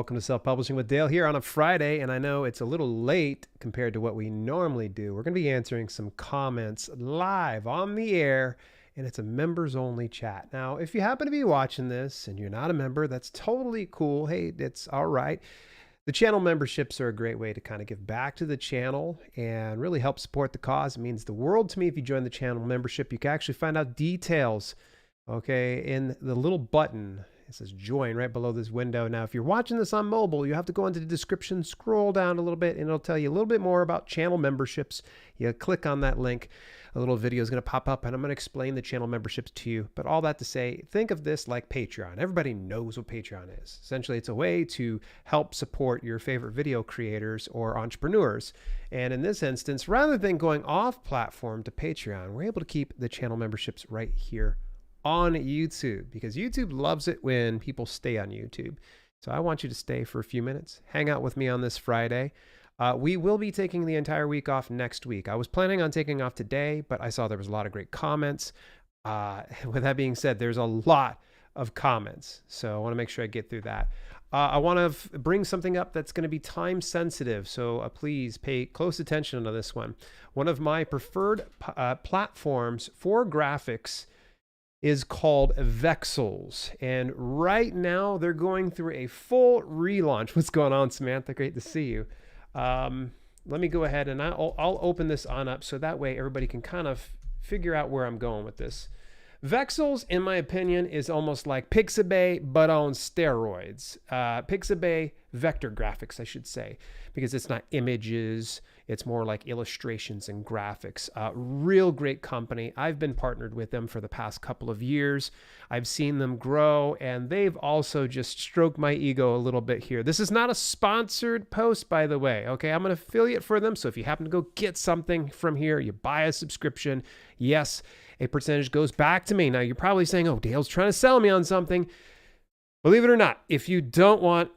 Welcome to Self-Publishing with Dale here on a Friday, and I know it's a little late compared to what we normally do. We're going to be answering some comments live on the air, and it's a members-only chat. Now, if you happen to be watching this and you're not a member, that's totally cool. Hey, it's all right. The channel memberships are a great way to kind of give back to the channel and really help support the cause. It means the world to me if you join the channel membership. You can actually find out details, okay, in the little button. It says join right below this window. Now, if you're watching this on mobile, you have to go into the description, scroll down a little bit, and it'll tell you a little bit more about channel memberships. You click on that link, a little video is going to pop up, and I'm going to explain the channel memberships to you. But all that to say, think of this like Patreon. Everybody knows what Patreon is. Essentially, it's a way to help support your favorite video creators or entrepreneurs. And in this instance, rather than going off platform to Patreon, we're able to keep the channel memberships right here on YouTube, because YouTube loves it when people stay on YouTube. So I want you to stay for a few minutes, hang out with me on this Friday. We will be taking the entire week off next week. I was planning on taking off today, but I saw there was a lot of great comments. With that being said, there's a lot of comments, so I want to make sure I get through that. I want to bring something up that's going to be time sensitive, so please pay close attention to this one. One of my preferred platforms for graphics is called Vexels, and right now they're going through a full relaunch. What's going on, Samantha? Great to see you. Let me go ahead and I'll open this on up so that way everybody can kind of figure out where I'm going with this. Vexels, in my opinion, is almost like Pixabay, but on steroids. Pixabay vector graphics, I should say, because it's not images. It's more like illustrations and graphics. Real great company. I've been partnered with them for the past couple of years. I've seen them grow, and they've also just stroked my ego a little bit here. This is not a sponsored post, by the way. Okay, I'm an affiliate for them, so if you happen to go get something from here, you buy a subscription, yes, a percentage goes back to me. Now, you're probably saying, oh, Dale's trying to sell me on something. Believe it or not, if you don't want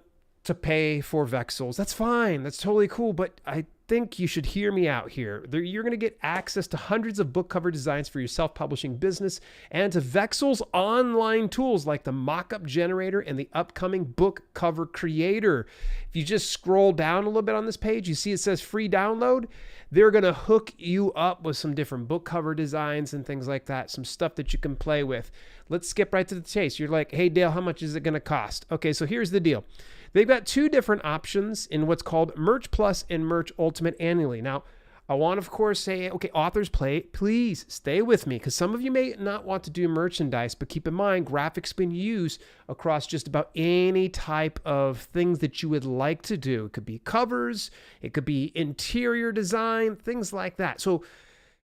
to pay for Vexels, that's fine. That's totally cool. But I think you should hear me out here. You're going to get access to hundreds of book cover designs for your self-publishing business and to Vexels online tools like the mock-up generator and the upcoming book cover creator. If you just scroll down a little bit on this page, you see it says free download. They're going to hook you up with some different book cover designs and things like that, some stuff that you can play with. Let's skip right to the chase. You're like, hey, Dale, how much is it going to cost? Okay, so here's the deal. They've got two different options in what's called Merch Plus and Merch Ultimate annually. Now, I want to, of course, say, okay, authors, please stay with me, because some of you may not want to do merchandise, but keep in mind, graphics been used across just about any type of things that you would like to do. It could be covers, it could be interior design, things like that. So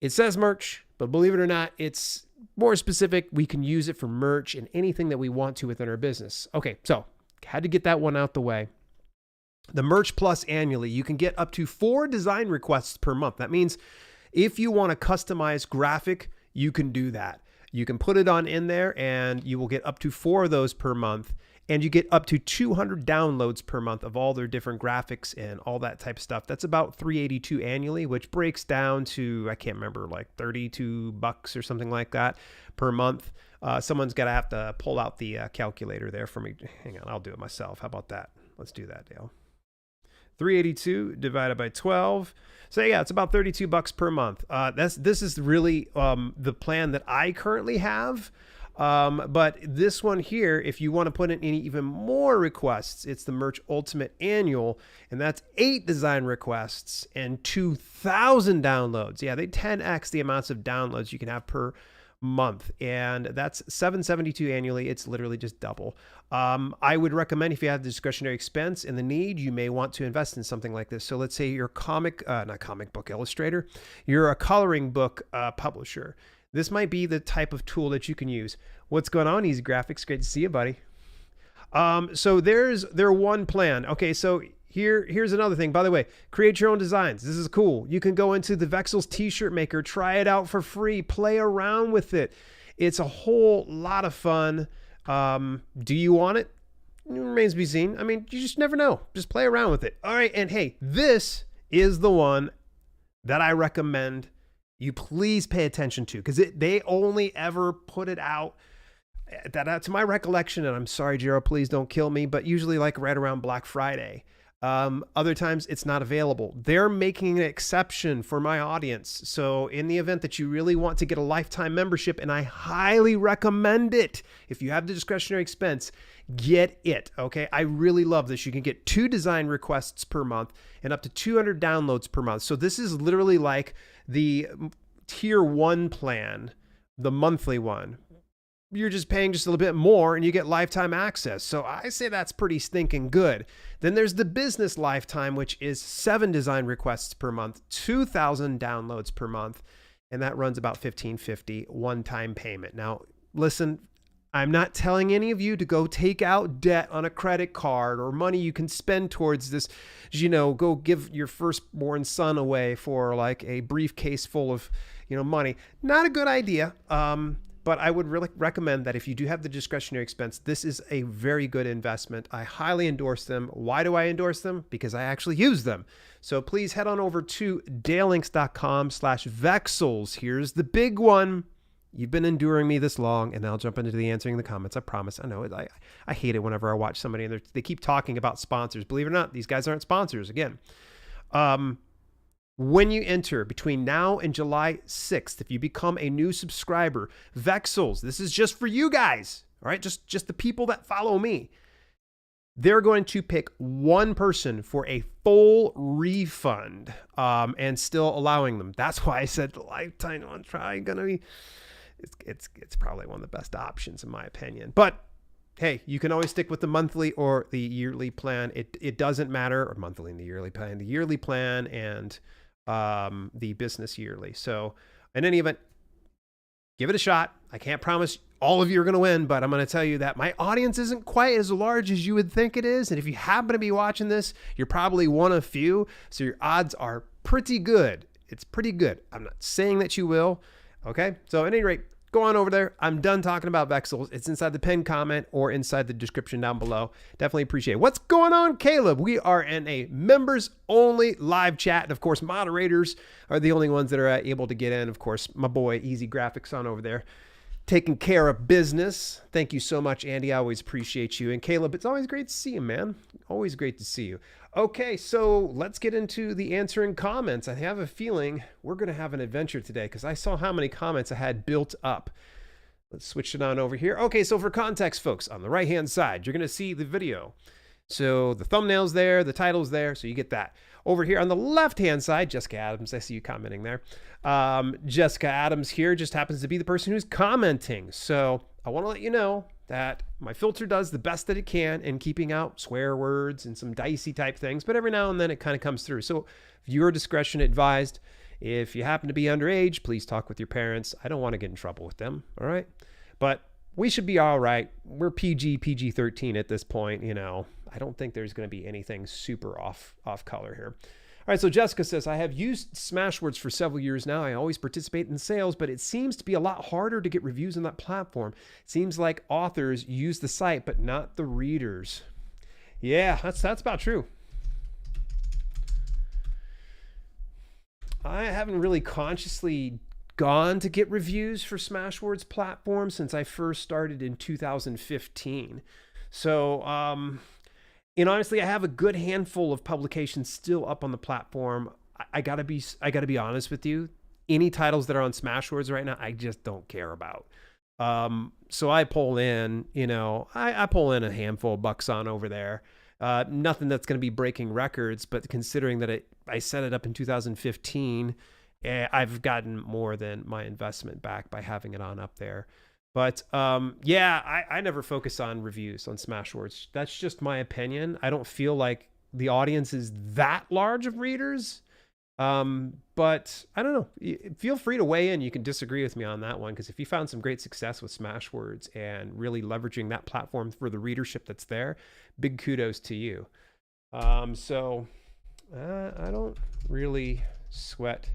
it says merch, but believe it or not, it's more specific. We can use it for merch and anything that we want to within our business. Okay, so had to get that one out the way. The Merch Plus annually, you can get up to 4 design requests per month. That means if you want a customized graphic, you can do that. You can put it on in there and you will get up to 4 of those per month. And you get up to 200 downloads per month of all their different graphics and all that type of stuff. That's about $382 annually, which breaks down to, I can't remember, like $32 or something like that per month. Someone's got to have to pull out the calculator there for me. Hang on, I'll do it myself. How about that? Let's do that, Dale. 382 divided by 12. So yeah, it's about $32 per month. This is really the plan that I currently have. But this one here, if you want to put in any even more requests, it's the Merch Ultimate Annual, and that's 8 design requests and 2,000 downloads. Yeah, they 10x the amounts of downloads you can have per month, and that's $772 annually. It's literally just double. I would recommend, if you have the discretionary expense and the need, you may want to invest in something like this. So let's say you're not comic book illustrator, you're a coloring book publisher. This might be the type of tool that you can use. What's going on, Easy Graphics? Great to see you, buddy. So there's their one plan. Okay, so here's another thing. By the way, create your own designs. This is cool. You can go into the Vexels t-shirt maker, try it out for free, play around with it. It's a whole lot of fun. Do you want it? It remains to be seen. I mean, you just never know. Just play around with it. All right, and hey, this is the one that I recommend you please pay attention to, because they only ever put it out To my recollection, and I'm sorry, Jero, please don't kill me, but usually like right around Black Friday. Other times it's not available. They're making an exception for my audience. So in the event that you really want to get a lifetime membership, and I highly recommend it, if you have the discretionary expense, get it. Okay. I really love this. You can get 2 design requests per month and up to 200 downloads per month. So this is literally like the tier 1 plan, the monthly one. You're just paying just a little bit more and you get lifetime access. So I say that's pretty stinking good. Then there's the business lifetime, which is 7 design requests per month, 2,000 downloads per month. And that runs about $1,550 one-time payment. Now, listen, I'm not telling any of you to go take out debt on a credit card or money you can spend towards this, go give your firstborn son away for like a briefcase full of, money. Not a good idea. But I would really recommend that if you do have the discretionary expense, this is a very good investment. I highly endorse them. Why do I endorse them? Because I actually use them. So please head on over to dalelinks.com/Vexels. Here's the big one. You've been enduring me this long, and I'll jump into the answering the comments. I promise. I know it. I hate it whenever I watch somebody and they keep talking about sponsors. Believe it or not, these guys aren't sponsors. Again, when you enter between now and July 6th, if you become a new subscriber, Vexels, this is just for you guys, all right? Just the people that follow me. They're going to pick one person for a full refund and still allowing them. That's why I said the lifetime one's probably going to be, it's probably one of the best options in my opinion. But hey, you can always stick with the monthly or the yearly plan. It doesn't matter, or monthly and the yearly plan and the business yearly. So in any event, give it a shot. I can't promise all of you are going to win, but I'm going to tell you that my audience isn't quite as large as you would think it is. And if you happen to be watching this, you're probably one of few. So your odds are pretty good. It's pretty good. I'm not saying that you will. Okay. So at any rate, go on over there. I'm done talking about Vexels. It's inside the pinned comment or inside the description down below. Definitely appreciate it. What's going on, Caleb? We are in a members only live chat. And of course, moderators are the only ones that are able to get in. Of course, my boy, Easy Graphics on over there, taking care of business. Thank you so much, Andy. I always appreciate you. And Caleb, it's always great to see you, man. Always great to see you. Okay, so let's get into the answering comments. I have a feeling we're going to have an adventure today because I saw how many comments I had built up. Let's switch it on over here. Okay, so for context, folks, on the right-hand side, you're going to see the video. So the thumbnail's there, the title's there, so you get that. Over here on the left-hand side, Jessica Adams, I see you commenting there. Jessica Adams here just happens to be the person who's commenting. So I want to let you know that my filter does the best that it can in keeping out swear words and some dicey type things, but every now and then it kind of comes through. So viewer discretion advised. If you happen to be underage, please talk with your parents. I don't want to get in trouble with them, all right? But we should be all right. We're PG-13 at this point, I don't think there's going to be anything super off color here. All right, so Jessica says, I have used Smashwords for several years now. I always participate in sales, but it seems to be a lot harder to get reviews on that platform. It seems like authors use the site, but not the readers. Yeah, that's about true. I haven't really consciously gone to get reviews for Smashwords platform since I first started in 2015. So, honestly, I have a good handful of publications still up on the platform. I gotta be honest with you. Any titles that are on Smashwords right now, I just don't care about. So I pull in, I pull in a handful of bucks on over there. Nothing that's going to be breaking records, but considering that I set it up in 2015, I've gotten more than my investment back by having it on up there. But I never focus on reviews on Smashwords. That's just my opinion. I don't feel like the audience is that large of readers. But I don't know. Feel free to weigh in. You can disagree with me on that one, because if you found some great success with Smashwords and really leveraging that platform for the readership that's there, big kudos to you. So I don't really sweat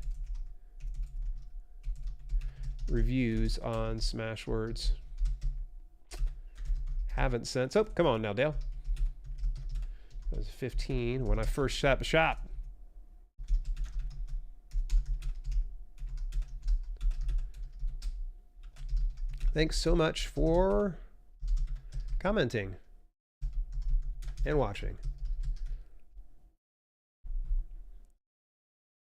reviews on Smashwords. Haven't since. Oh, come on now, Dale. I was 15 when I first set up a shop. Thanks so much for commenting and watching.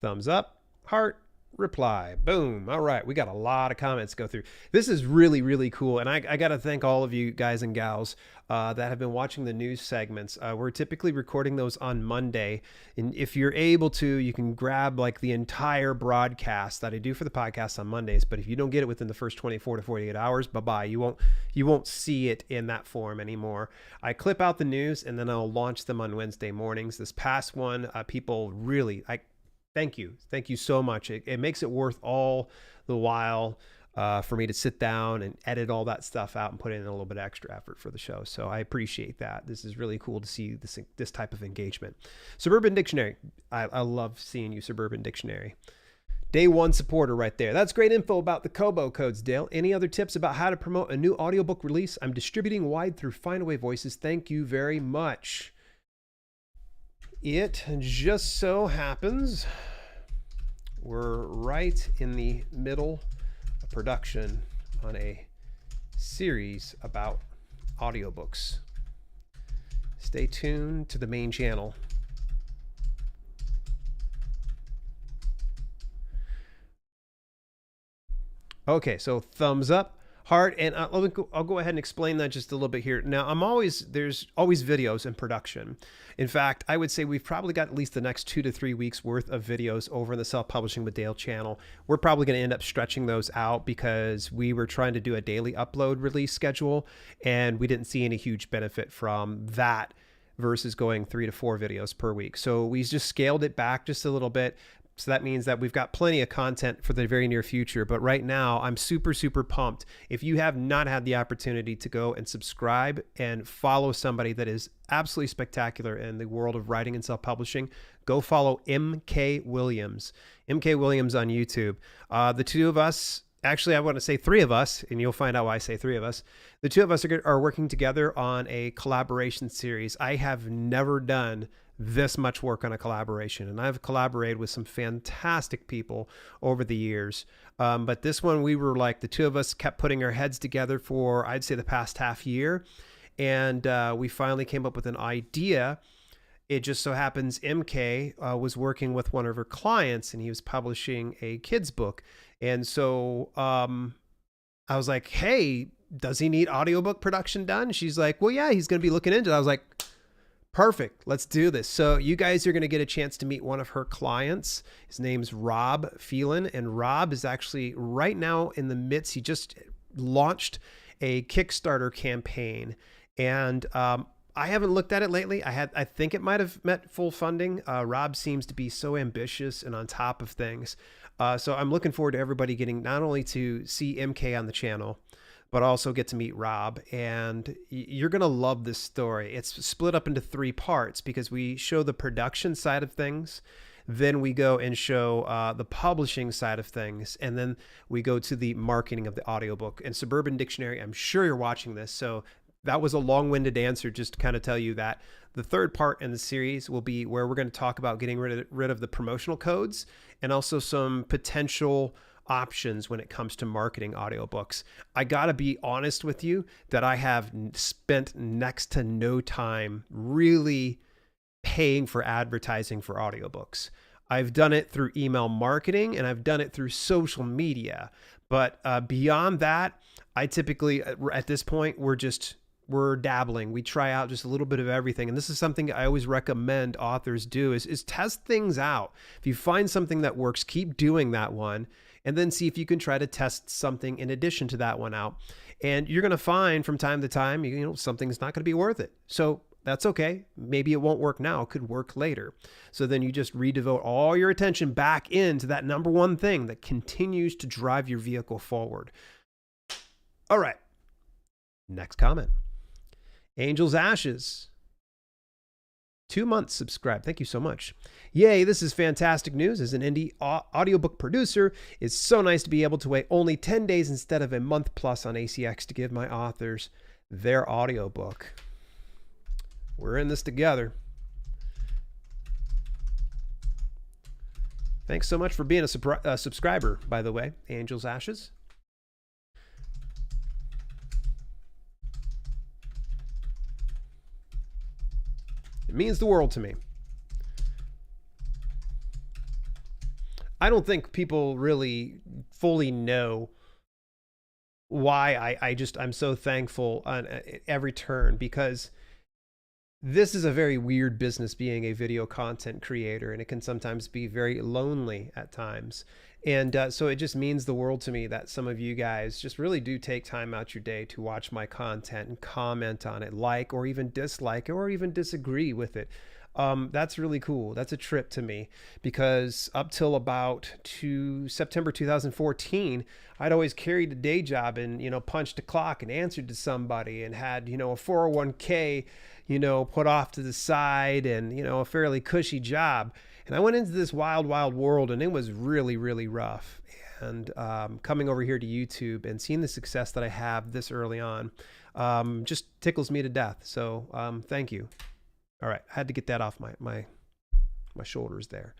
Thumbs up, heart, reply. Boom. All right. We got a lot of comments to go through. This is really, really cool. And I got to thank all of you guys and gals that have been watching the news segments. We're typically recording those on Monday. And if you're able to, you can grab like the entire broadcast that I do for the podcast on Mondays. But if you don't get it within the first 24 to 48 hours, bye-bye. You won't see it in that form anymore. I clip out the news and then I'll launch them on Wednesday mornings. This past one, people really, thank you. Thank you so much. It makes it worth all the while for me to sit down and edit all that stuff out and put in a little bit of extra effort for the show. So I appreciate that. This is really cool to see this type of engagement. Suburban Dictionary. I love seeing you, Suburban Dictionary. Day one supporter right there. That's great info about the Kobo codes, Dale. Any other tips about how to promote a new audiobook release? I'm distributing wide through Findaway Voices. Thank you very much. It just so happens we're right in the middle of production on a series about audiobooks. Stay tuned to the main channel. Okay, so thumbs up, heart, and I'll go ahead and explain that just a little bit here. Now, there's always videos in production. In fact, I would say we've probably got at least the next 2 to 3 weeks worth of videos over in the Self-Publishing with Dale channel. We're probably going to end up stretching those out because we were trying to do a daily upload release schedule, and we didn't see any huge benefit from that versus going 3 to 4 videos per week. So we just scaled it back just a little bit. So that means that we've got plenty of content for the very near future. But right now, I'm super, super pumped. If you have not had the opportunity to go and subscribe and follow somebody that is absolutely spectacular in the world of writing and self-publishing, go follow MK Williams. MK Williams on YouTube. The two of us, actually, I want to say 3 of us, and you'll find out why I say 3 of us. The 2 of us are working together on a collaboration series. I have never done this much work on a collaboration, and I've collaborated with some fantastic people over the years, but this one, we were like, the 2 of us kept putting our heads together for, I'd say, the past half year, and we finally came up with an idea. It just so happens MK was working with one of her clients, and he was publishing a kid's book, and so I was like, hey, does he need audiobook production done? She's like, well, yeah, he's going to be looking into it. I was like, perfect. Let's do this. So you guys are going to get a chance to meet one of her clients. His name's Rob Phelan, and Rob is actually right now in the midst. He just launched a Kickstarter campaign, and I haven't looked at it lately. I think it might have met full funding. Rob seems to be so ambitious and on top of things. So I'm looking forward to everybody getting not only to see MK on the channel, but also get to meet Rob. And you're going to love this story. It's split up into 3 parts because we show the production side of things. Then we go and show the publishing side of things. And then we go to the marketing of the audiobook. And Suburban Dictionary, I'm sure you're watching this. So that was a long-winded answer just to kind of tell you that the 3rd part in the series will be where we're going to talk about getting rid of the promotional codes and also some potential options when it comes to marketing audiobooks. I got to be honest with you that I have spent next to no time really paying for advertising for audiobooks. I've done it through email marketing and I've done it through social media. But beyond that, I typically, at this point, we're dabbling. We try out just a little bit of everything. And this is something I always recommend authors do is test things out. If you find something that works, keep doing that one. And then see if you can try to test something in addition to that one out. And you're going to find from time to time, something's not going to be worth it. So that's okay. Maybe it won't work now. It could work later. So then you just redevote all your attention back into that number one thing that continues to drive your vehicle forward. All right. Next comment. Angel's Ashes. 2 months subscribed. Thank you so much. Yay, this is fantastic news. As an indie audiobook producer, it's so nice to be able to wait only 10 days instead of a month plus on ACX to give my authors their audiobook. We're in this together. Thanks so much for being a subscriber, by the way, Angel's Ashes. It means the world to me. I don't think people really fully know why I'm so thankful on every turn, because this is a very weird business, being a video content creator, and it can sometimes be very lonely at times. And so it just means the world to me that some of you guys just really do take time out your day to watch my content and comment on it, like or even dislike or even disagree with it. That's really cool. That's a trip to me, because up till about September 2014, I'd always carried a day job and, punched a clock and answered to somebody and had, a 401k, put off to the side and, a fairly cushy job. And I went into this wild, wild world, and it was really, really rough. And coming over here to YouTube and seeing the success that I have this early on just tickles me to death. So thank you. All right, I had to get that off my shoulders there.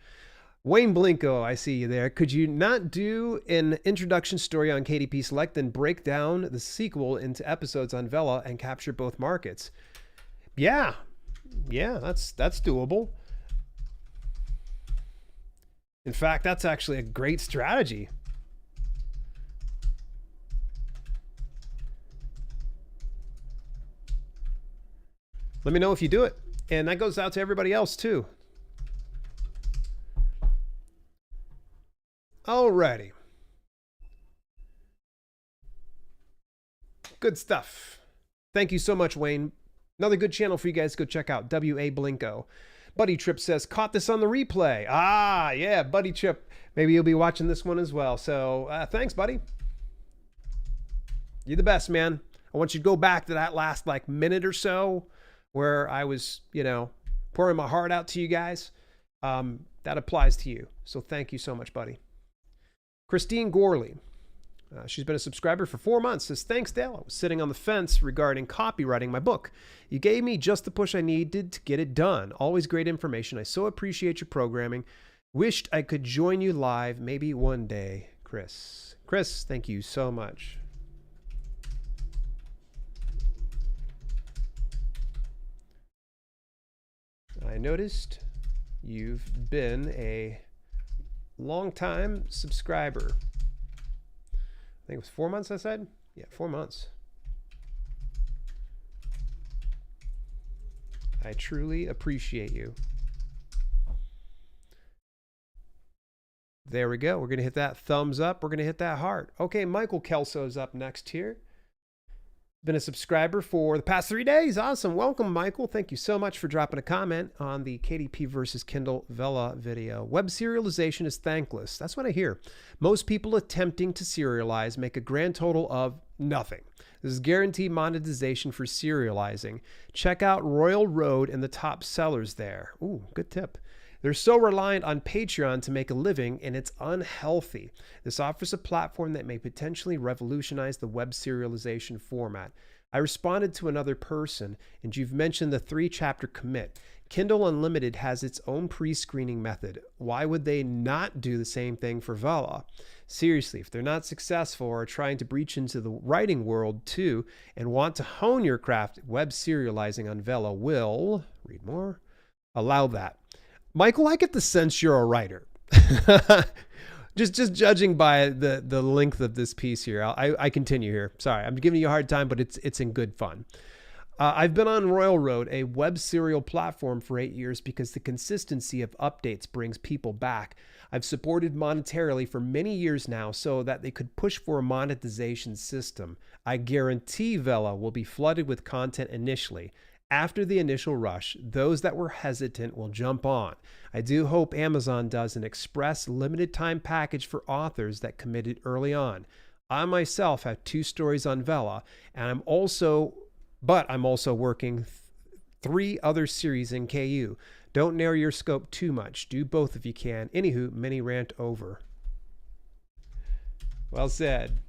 Wayne Blinko, I see you there. Could you not do an introduction story on KDP Select, then break down the sequel into episodes on Vela and capture both markets? Yeah, that's doable. In fact, that's actually a great strategy. Let me know if you do it. And that goes out to everybody else too. Alrighty. Good stuff. Thank you so much, Wayne. Another good channel for you guys to go check out, W.A. Blinko. Buddy Trip says, caught this on the replay. Ah, yeah, Buddy Trip. Maybe you'll be watching this one as well. So thanks, buddy. You're the best, man. I want you to go back to that last minute or so where I was, pouring my heart out to you guys. That applies to you. So thank you so much, buddy. Christine Gorley. She's been a subscriber for 4 months. Says, thanks, Dale. I was sitting on the fence regarding copywriting my book. You gave me just the push I needed to get it done. Always great information. I so appreciate your programming. Wished I could join you live maybe one day, Chris. Chris, thank you so much. I noticed you've been a long-time subscriber. I think it was 4 months, I said? Yeah, 4 months. I truly appreciate you. There we go. We're going to hit that thumbs up. We're going to hit that heart. Okay, Michael Kelso's up next here. Been a subscriber for the past 3 days. Awesome. Welcome, Michael. Thank you so much for dropping a comment on the KDP versus Kindle Vela video. Web serialization is thankless. That's what I hear. Most people attempting to serialize make a grand total of nothing. This is guaranteed monetization for serializing. Check out Royal Road and the top sellers there. Ooh, good tip. They're so reliant on Patreon to make a living, and it's unhealthy. This offers a platform that may potentially revolutionize the web serialization format. I responded to another person, and you've mentioned the 3-chapter commit. Kindle Unlimited has its own pre-screening method. Why would they not do the same thing for Vela? Seriously, if they're not successful or are trying to breach into the writing world too and want to hone your craft, web serializing on Vela will, read more, allow that. Michael, I get the sense you're a writer. just judging by the length of this piece here. I continue here. Sorry, I'm giving you a hard time, but it's in good fun. I've been on Royal Road, a web serial platform, for 8 years because the consistency of updates brings people back. I've supported monetarily for many years now so that they could push for a monetization system. I guarantee Vela will be flooded with content initially. After the initial rush, those that were hesitant will jump on. I do hope Amazon does an express limited time package for authors that committed early on. I myself have 2 stories on Vela, and I'm also working 3 other series in KU. Don't narrow your scope too much. Do both if you can. Anywho, mini rant over. Well said.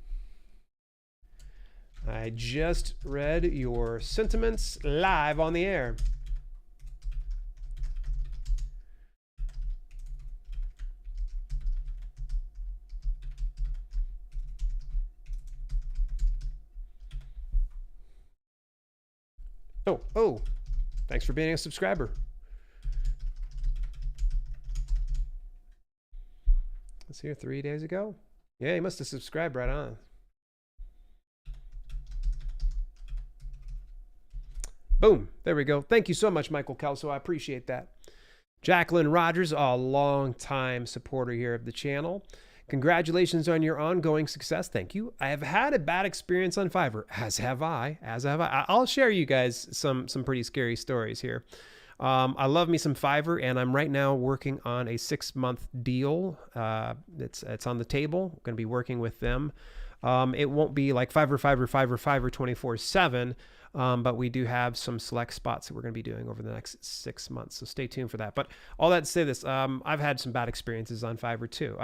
I just read your sentiments live on the air. Oh, thanks for being a subscriber. Let's see here, 3 days ago. Yeah, he must have subscribed right on. Boom. There we go. Thank you so much, Michael Kelso. I appreciate that. Jacqueline Rogers, a long-time supporter here of the channel. Congratulations on your ongoing success. Thank you. I have had a bad experience on Fiverr, as have I. I'll share you guys some pretty scary stories here. I love me some Fiverr, and I'm right now working on a 6-month deal. It's on the table. I'm going to be working with them. It won't be like Fiverr 24/7. But we do have some select spots that we're going to be doing over the next 6 months. So stay tuned for that. But all that to say this, I've had some bad experiences on Fiverr too.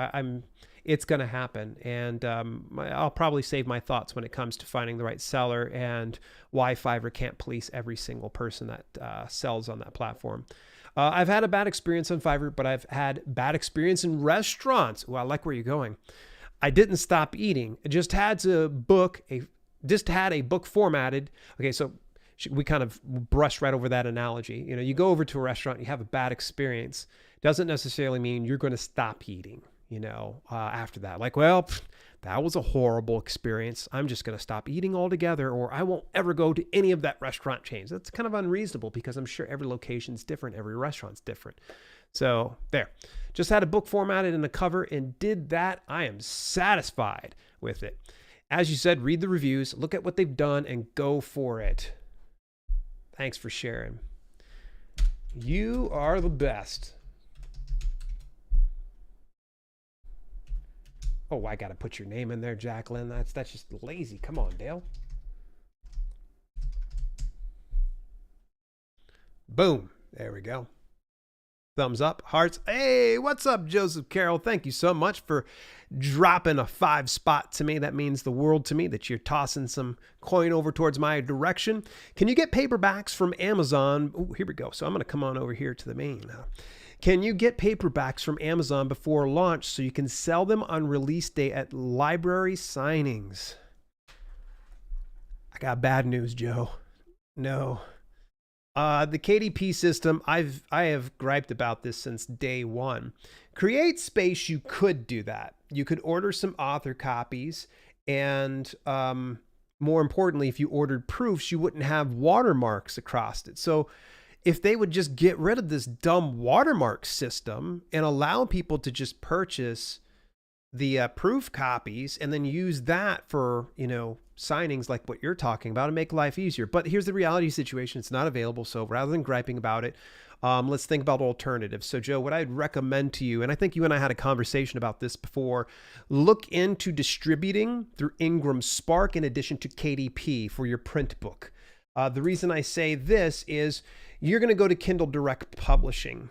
It's going to happen. And I'll probably save my thoughts when it comes to finding the right seller and why Fiverr can't police every single person that sells on that platform. I've had a bad experience on Fiverr, but I've had bad experience in restaurants. Well, I like where you're going. I didn't stop eating. I just had a book formatted. Okay, so we kind of brushed right over that analogy. You know, you go over to a restaurant, you have a bad experience. Doesn't necessarily mean you're going to stop eating, after that. Like, well, that was a horrible experience. I'm just going to stop eating altogether, or I won't ever go to any of that restaurant chains. That's kind of unreasonable because I'm sure every location's different. Every restaurant's different. So there, just had a book formatted in the cover and did that. I am satisfied with it. As you said, read the reviews, look at what they've done, and go for it. Thanks for sharing. You are the best. Oh, I got to put your name in there, Jacqueline. That's just lazy. Come on, Dale. Boom. There we go. Thumbs up, hearts. Hey, what's up, Joseph Carroll? Thank you so much for dropping a 5 spot to me. That means the world to me that you're tossing some coin over towards my direction. Can you get paperbacks from Amazon? Oh, here we go. So I'm going to come on over here to the main. Can you get paperbacks from Amazon before launch so you can sell them on release day at library signings? I got bad news, Joe. No. The KDP system, I have griped about this since day one. Create Space, you could do that. You could order some author copies, and more importantly, if you ordered proofs, you wouldn't have watermarks across it. So if they would just get rid of this dumb watermark system and allow people to just purchase the proof copies and then use that for, signings like what you're talking about and make life easier. But here's the reality situation. It's not available. So rather than griping about it, let's think about alternatives. So Joe, what I'd recommend to you, and I think you and I had a conversation about this before, look into distributing through Ingram Spark in addition to KDP for your print book. The reason I say this is you're going to go to Kindle Direct Publishing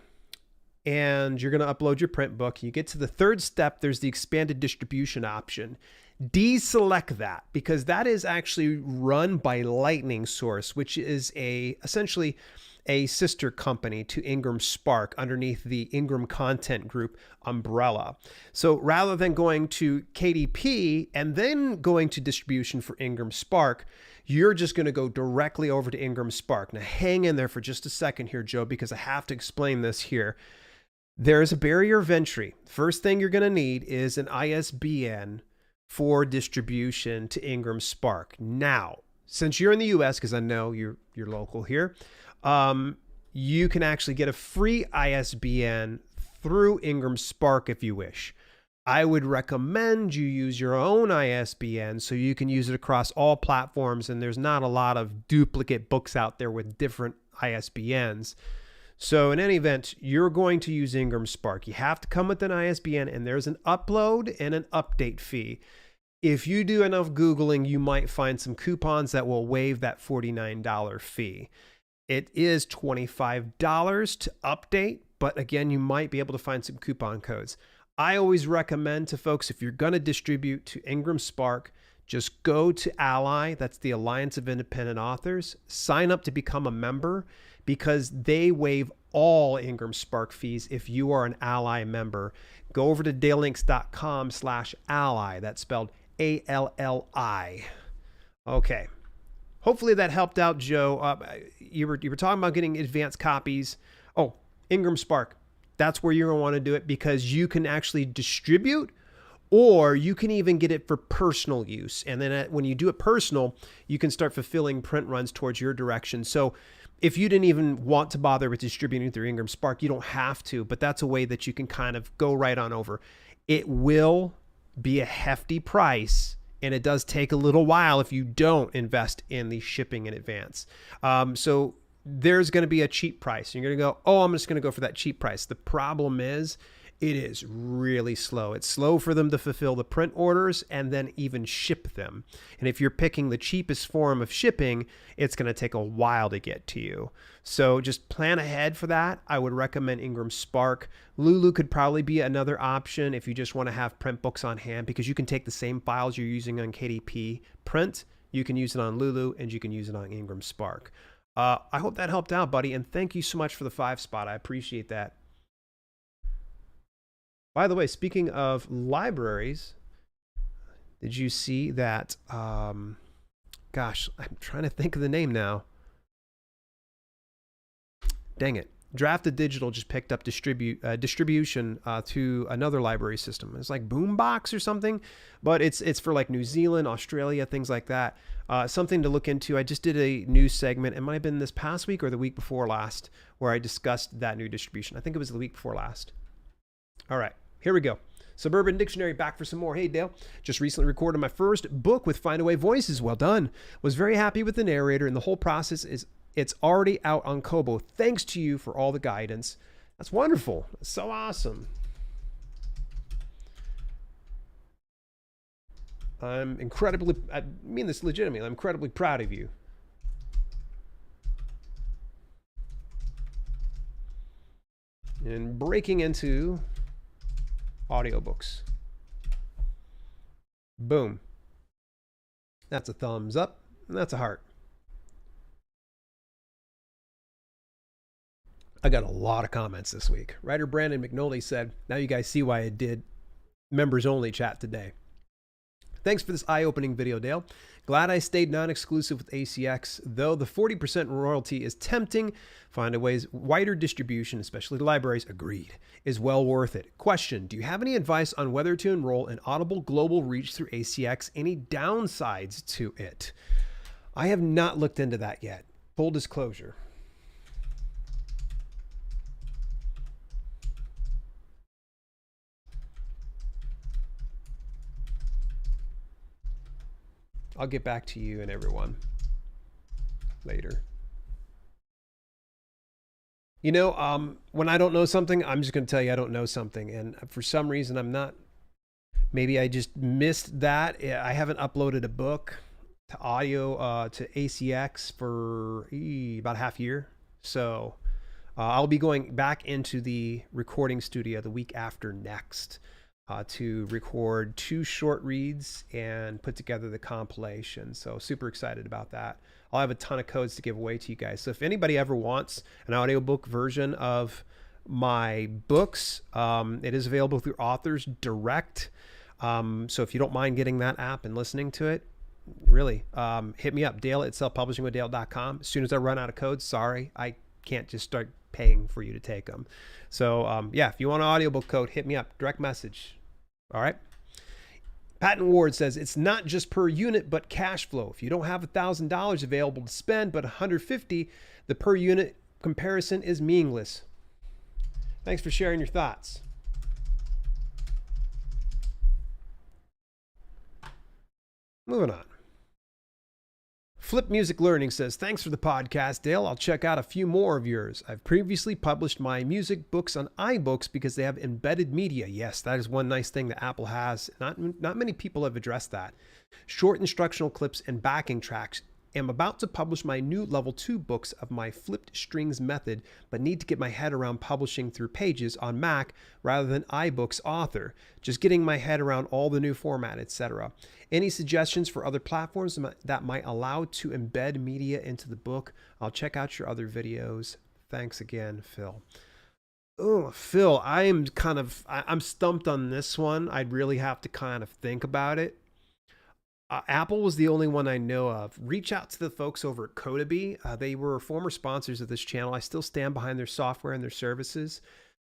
and you're going to upload your print book. You get to the third step, there's the expanded distribution option. Deselect that because that is actually run by Lightning Source, which is essentially a sister company to Ingram Spark underneath the Ingram Content Group umbrella. So rather than going to KDP and then going to distribution for Ingram Spark, you're just going to go directly over to Ingram Spark. Now hang in there for just a second here, Joe, because I have to explain this here. There is a barrier of entry. First thing you're going to need is an ISBN for distribution to Ingram Spark. Now, since you're in the US, because I know you're local here, you can actually get a free ISBN through Ingram Spark if you wish. I would recommend you use your own ISBN so you can use it across all platforms, and there's not a lot of duplicate books out there with different ISBNs. So in any event, you're going to use Ingram Spark. You have to come with an ISBN, and there's an upload and an update fee. If you do enough Googling, you might find some coupons that will waive that $49 fee. It is $25 to update, but again, you might be able to find some coupon codes. I always recommend to folks, if you're going to distribute to Ingram Spark, just go to Ally, that's the Alliance of Independent Authors, sign up to become a member because they waive all Ingram Spark fees if you are an Ally member. Go over to dalelinks.com/ally. That's spelled ALLI. Okay. Hopefully that helped out, Joe. You were talking about getting advanced copies. Oh, Ingram Spark. That's where you're going to want to do it, because you can actually distribute, or you can even get it for personal use. And then when you do it personal, you can start fulfilling print runs towards your direction. So if you didn't even want to bother with distributing through Ingram Spark, you don't have to, but that's a way that you can kind of go right on over. It will be a hefty price, and it does take a little while if you don't invest in the shipping in advance. So there's going to be a cheap price. You're going to go, oh, I'm just going to go for that cheap price. The problem is, it is really slow. It's slow for them to fulfill the print orders and then even ship them. And if you're picking the cheapest form of shipping, it's going to take a while to get to you. So just plan ahead for that. I would recommend Ingram Spark. Lulu could probably be another option if you just want to have print books on hand, because you can take the same files you're using on KDP print. You can use it on Lulu, and you can use it on Ingram Spark. I hope that helped out, buddy. And thank you so much for the 5 spot. I appreciate that. By the way, speaking of libraries, did you see that? Gosh, I'm trying to think of the name now. Dang it. Drafted Digital just picked up distribution to another library system. It's like Boombox or something, but it's for like New Zealand, Australia, things like that. Something to look into. I just did a news segment. It might have been this past week or the week before last, where I discussed that new distribution. I think it was the week before last. All right, here we go. Suburban Dictionary back for some more. Hey, Dale, just recently recorded my first book with Findaway Voices. Well done. Was very happy with the narrator, and the whole process it's already out on Kobo. Thanks to you for all the guidance. That's wonderful. That's so awesome. I mean this legitimately, I'm incredibly proud of you. And breaking into audiobooks. Boom. That's a thumbs up, and that's a heart. I got a lot of comments this week. Writer Brandon McNulty said, now you guys see why I did members only chat today. Thanks for this eye-opening video, Dale. Glad I stayed non-exclusive with ACX, though the 40% royalty is tempting. Findaway's wider distribution, especially libraries, agreed, is well worth it. Question, do you have any advice on whether to enroll in Audible Global Reach through ACX? Any downsides to it? I have not looked into that yet. Full disclosure. I'll get back to you and everyone later. You know, when I don't know something, I'm just going to tell you I don't know something. And for some reason, I'm not. Maybe I just missed that. I haven't uploaded a book to audio to ACX for about half a year. So I'll be going back into the recording studio the week after next. To record 2 short reads and put together the compilation. So super excited about that. I'll have a ton of codes to give away to you guys. So if anybody ever wants an audiobook version of my books, it is available through Authors Direct. So if you don't mind getting that app and listening to it, really, hit me up, Dale at selfpublishingwithdale.com. As soon as I run out of codes, sorry, I can't just start paying for you to take them. So yeah, if you want an audiobook code, hit me up, direct message. All right. Patent Ward says it's not just per unit, but cash flow. If you don't have $1,000 available to spend, but $150, the per unit comparison is meaningless. Thanks for sharing your thoughts. Moving on. Flip Music Learning says, thanks for the podcast, Dale. I'll check out a few more of yours. I've previously published my music books on iBooks because they have embedded media. Yes, that is one nice thing that Apple has. Not many people have addressed that. Short instructional clips and backing tracks. Am about to publish my new level 2 books of my flipped strings method, but need to get my head around publishing through Pages on Mac rather than iBooks Author. Just getting my head around all the new format, etc. Any suggestions for other platforms that might allow to embed media into the book? I'll check out your other videos. Thanks again, Phil. Oh, Phil, I'm stumped on this one. I'd really have to kind of think about it. Apple was the only one I know of. Reach out to the folks over at KDP. They were former sponsors of this channel. I still stand behind their software and their services.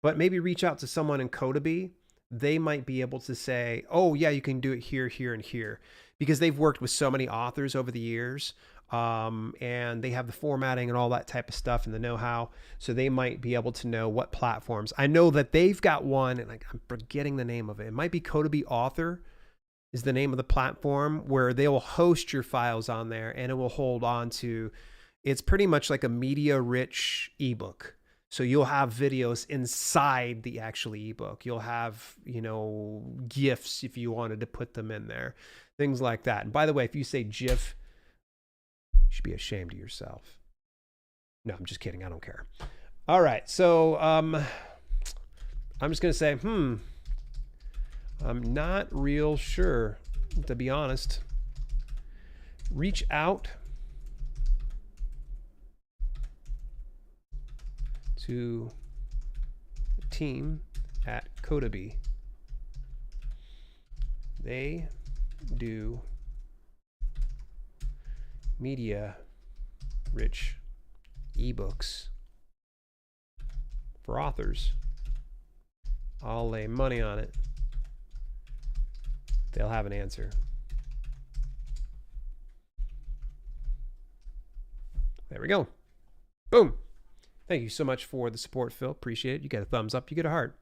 but maybe reach out to someone in KDP. They might be able to say, oh yeah, you can do it here, here, and here, because they've worked with so many authors over the years. And they have the formatting and all that type of stuff and the know-how. So they might be able to know what platforms. I know that they've got one, and I'm forgetting the name of it. It might be KDP Author is the name of the platform, where they will host your files on there, and it will hold on to, it's pretty much like a media rich ebook. So you'll have videos inside the actual ebook. You'll have, GIFs if you wanted to put them in there, things like that. And by the way, if you say GIF, you should be ashamed of yourself. No, I'm just kidding. I don't care. All right. So I'm just going to say, I'm not real sure, to be honest. Reach out to the team at KDP. They do media rich ebooks for authors. I'll lay money on it. They'll have an answer. There we go. Boom. Thank you so much for the support, Phil. Appreciate it. You get a thumbs up, you get a heart.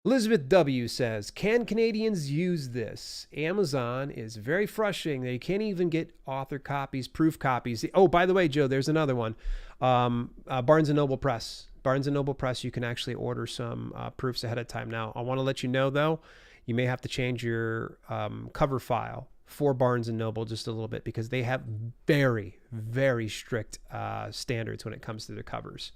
Elizabeth W. says, can Canadians use this? Amazon is very frustrating. They can't even get author copies, proof copies. Oh, by the way, Joe, there's another one. Barnes & Noble Press. Barnes & Noble Press, you can actually order some proofs ahead of time. Now, I want to let you know, though, you may have to change your cover file for Barnes & Noble just a little bit, because they have very, very strict standards when it comes to their covers.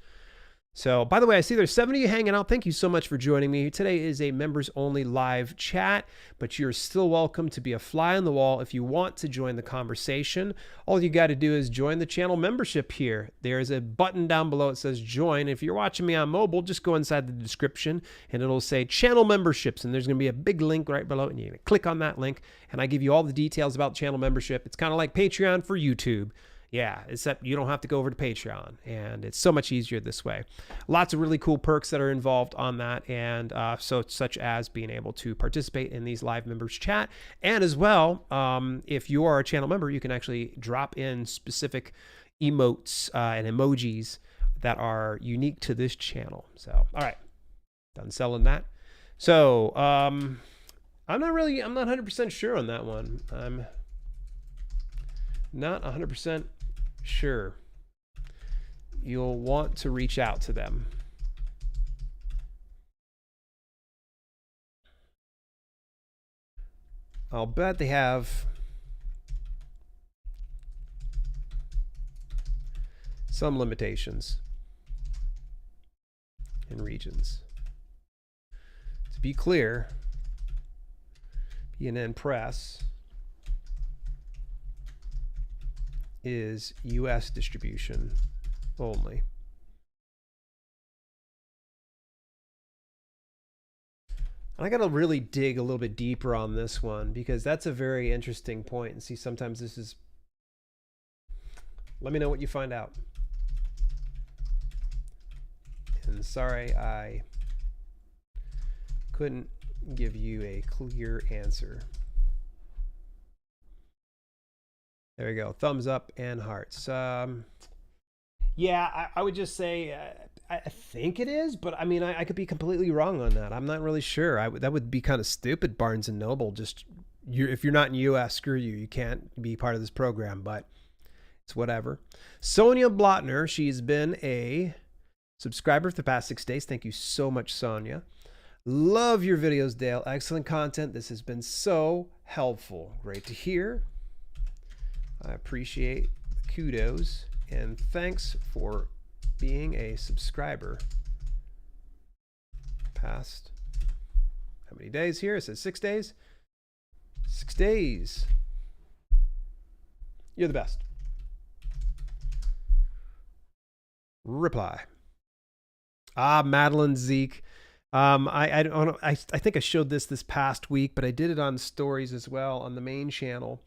So, by the way, I see there's 7 of you hanging out. Thank you so much for joining me. Today is a members-only live chat, but you're still welcome to be a fly on the wall if you want to join the conversation. All you got to do is join the channel membership here. There's a button down below. It says join. If you're watching me on mobile, just go inside the description, and it'll say channel memberships, and there's going to be a big link right below, and you're going to click on that link, and I give you all the details about channel membership. It's kind of like Patreon for YouTube. Yeah, except you don't have to go over to Patreon, and it's so much easier this way. Lots of really cool perks that are involved on that, and so such as being able to participate in these live members chat, and as well, if you are a channel member, you can actually drop in specific emotes and emojis that are unique to this channel. So, all right, done selling that. So, I'm not 100% sure on that one. I'm not 100% sure. You'll want to reach out to them. I'll bet they have some limitations in regions. To be clear, BNN Press is US distribution only. And I got to really dig a little bit deeper on this one, because that's a very interesting point. And see, sometimes this is, let me know what you find out. And sorry, I couldn't give you a clear answer. There we go. Thumbs up and hearts. Yeah, I would just say I think it is, but I mean, I could be completely wrong on that. I'm not really sure. That would be kind of stupid, Barnes & Noble. Just if you're not in the U.S., screw you. You can't be part of this program, but it's whatever. Sonia Blotner, she's been a subscriber for the past 6 days. Thank you so much, Sonia. Love your videos, Dale. Excellent content. This has been so helpful. Great to hear. I appreciate the kudos, and thanks for being a subscriber. Past how many days here? It says 6 days. 6 days. You're the best. Reply. Madeline Zeke. I don't know. I think I showed this past week, but I did it on stories as well on the main channel.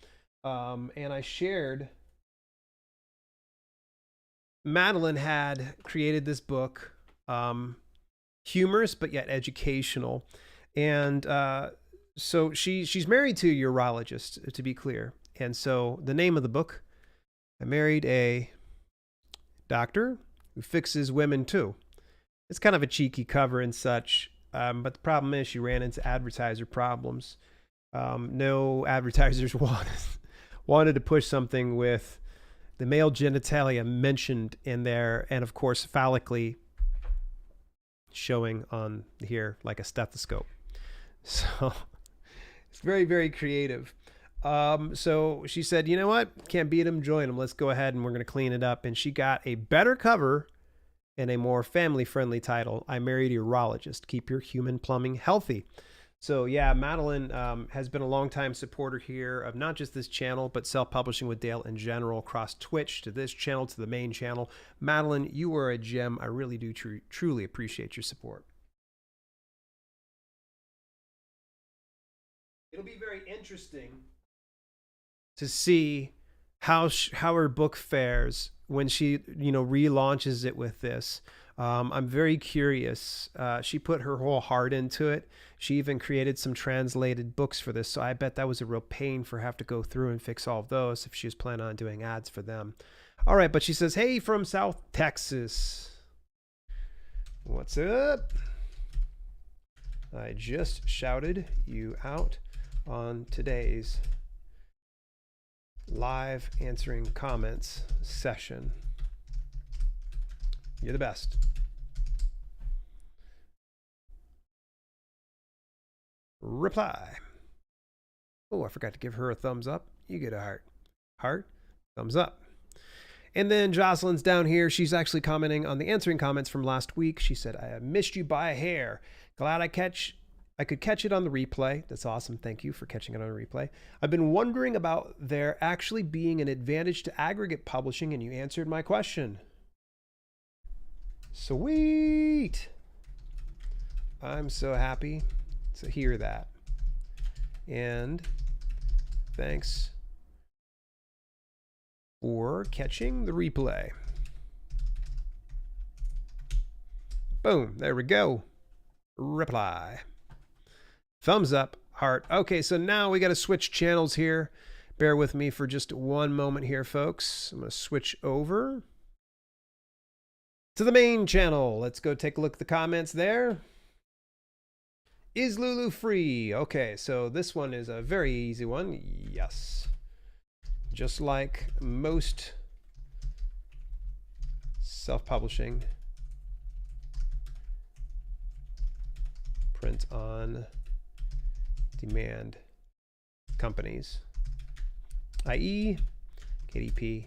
And I shared, Madeline had created this book humorous but yet educational. And so she's married to a urologist, to be clear. And so the name of the book, I Married a Doctor Who Fixes Women Too. It's kind of a cheeky cover and such, but the problem is she ran into advertiser problems. No advertisers wanted to push something with the male genitalia mentioned in there, and of course phallically showing on here like a stethoscope. So it's very, very creative. So she said, you know what? Can't beat them, join them. Let's go ahead and we're going to clean it up. And she got a better cover and a more family-friendly title. I Married a Urologist. Keep your human plumbing healthy. So yeah, Madeline has been a longtime supporter here of not just this channel, but self-publishing with Dale in general, across Twitch to this channel to the main channel. Madeline, you are a gem. I really do truly appreciate your support. It'll be very interesting to see how her book fares when she relaunches it with this. I'm very curious. She put her whole heart into it. She even created some translated books for this, so I bet that was a real pain for her to have to go through and fix all of those if she was planning on doing ads for them. All right, but she says, hey, from South Texas. What's up? I just shouted you out on today's live answering comments session. You're the best. Reply. Oh, I forgot to give her a thumbs up. You get a heart. Heart, thumbs up. And then Jocelyn's down here. She's actually commenting on the answering comments from last week. She said, I missed you by a hair. Glad I could catch it on the replay. That's awesome. Thank you for catching it on a replay. I've been wondering about there actually being an advantage to aggregate publishing, and you answered my question. Sweet. I'm so happy to hear that. And thanks for catching the replay. Boom. There we go. Reply. Thumbs up, heart. Okay, so now we got to switch channels here. Bear with me for just one moment here, folks. I'm going to switch over to the main channel. Let's go take a look at the comments there. Is Lulu free? Okay, so this one is a very easy one. Yes. Just like most self-publishing print on demand companies, i.e. KDP.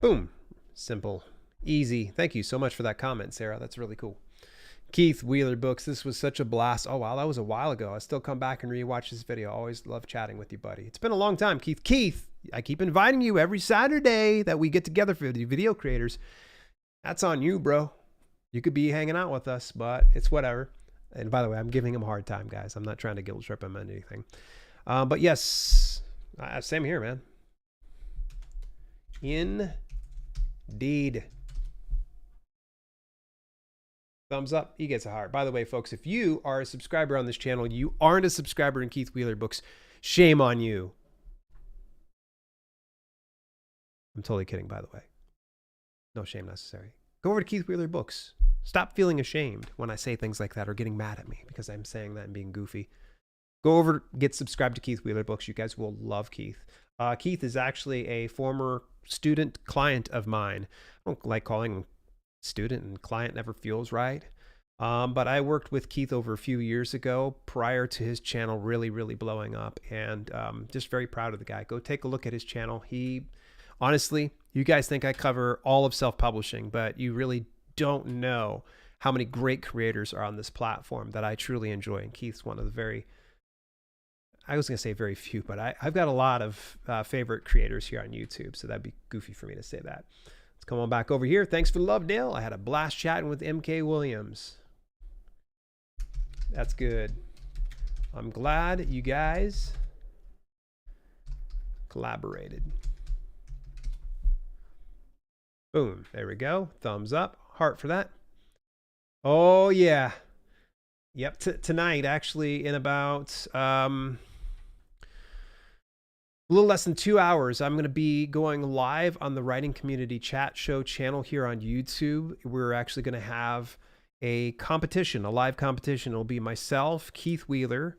Boom. Simple. Easy. Thank you so much for that comment, Sarah. That's really cool. Keith Wheeler Books. This was such a blast. Oh, wow. That was a while ago. I still come back and rewatch this video. Always love chatting with you, buddy. It's been a long time, Keith. Keith, I keep inviting you every Saturday that we get together for the video creators. That's on you, bro. You could be hanging out with us, but it's whatever. And by the way, I'm giving him a hard time, guys. I'm not trying to guilt trip him on anything. But yes, same here, man. Indeed. Thumbs up. He gets a heart. By the way, folks, if you are a subscriber on this channel, you aren't a subscriber in Keith Wheeler Books, shame on you. I'm totally kidding, by the way. No shame necessary. Go over to Keith Wheeler Books. Stop feeling ashamed when I say things like that or getting mad at me because I'm saying that and being goofy. Go over, get subscribed to Keith Wheeler Books. You guys will love Keith. Keith is actually a former student client of mine. I don't like calling him student, and client never feels right. But I worked with Keith over a few years ago prior to his channel really, really blowing up, and just very proud of the guy. Go take a look at his channel. He, honestly, you guys think I cover all of self-publishing, but you really don't know how many great creators are on this platform that I truly enjoy. And Keith's one of the very, I was going to say very few, but I've got a lot of favorite creators here on YouTube, so that'd be goofy for me to say that. Let's come on back over here. Thanks for the love, Dale. I had a blast chatting with MK Williams. That's good. I'm glad you guys collaborated. Boom. There we go. Thumbs up. Heart for that. Oh, yeah. Yep. Tonight, actually, in about a little less than 2 hours, I'm going to be going live on the Writing Community Chat Show channel here on YouTube. We're actually going to have a competition, a live competition. It'll be myself, Keith Wheeler,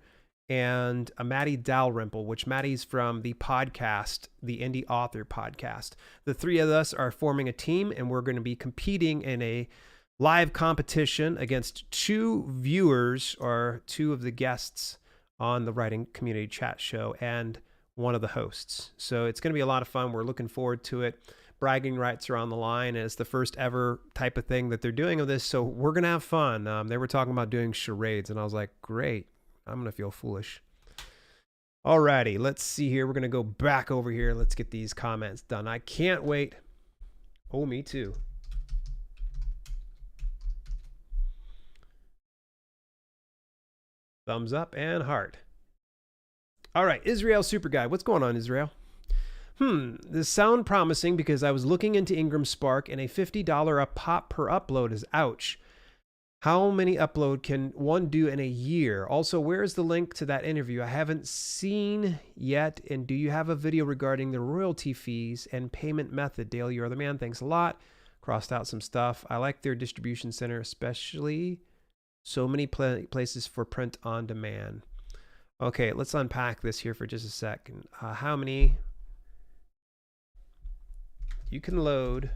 and Maddie Dalrymple, which Maddie's from the podcast, the Indie Author Podcast. The three of us are forming a team, and we're going to be competing in a live competition against two viewers or two of the guests on the Writing Community Chat Show and one of the hosts. So it's going to be a lot of fun. We're looking forward to it. Bragging rights are on the line. It's the first ever type of thing that they're doing of this. So we're going to have fun. They were talking about doing charades, and I was like, great. I'm going to feel foolish. Alrighty, let's see here. We're going to go back over here. Let's get these comments done. I can't wait. Oh, me too. Thumbs up and heart. All right, Israel Super Guy. What's going on, Israel? This sound promising because I was looking into Ingram Spark and a $50 a pop per upload is ouch. How many upload can one do in a year? Also, where is the link to that interview? I haven't seen yet. And do you have a video regarding the royalty fees and payment method? Dale, you're the man. Thanks a lot. Crossed out some stuff. I like their distribution center, especially so many places for print on demand. Okay, let's unpack this here for just a second. How many? You can load,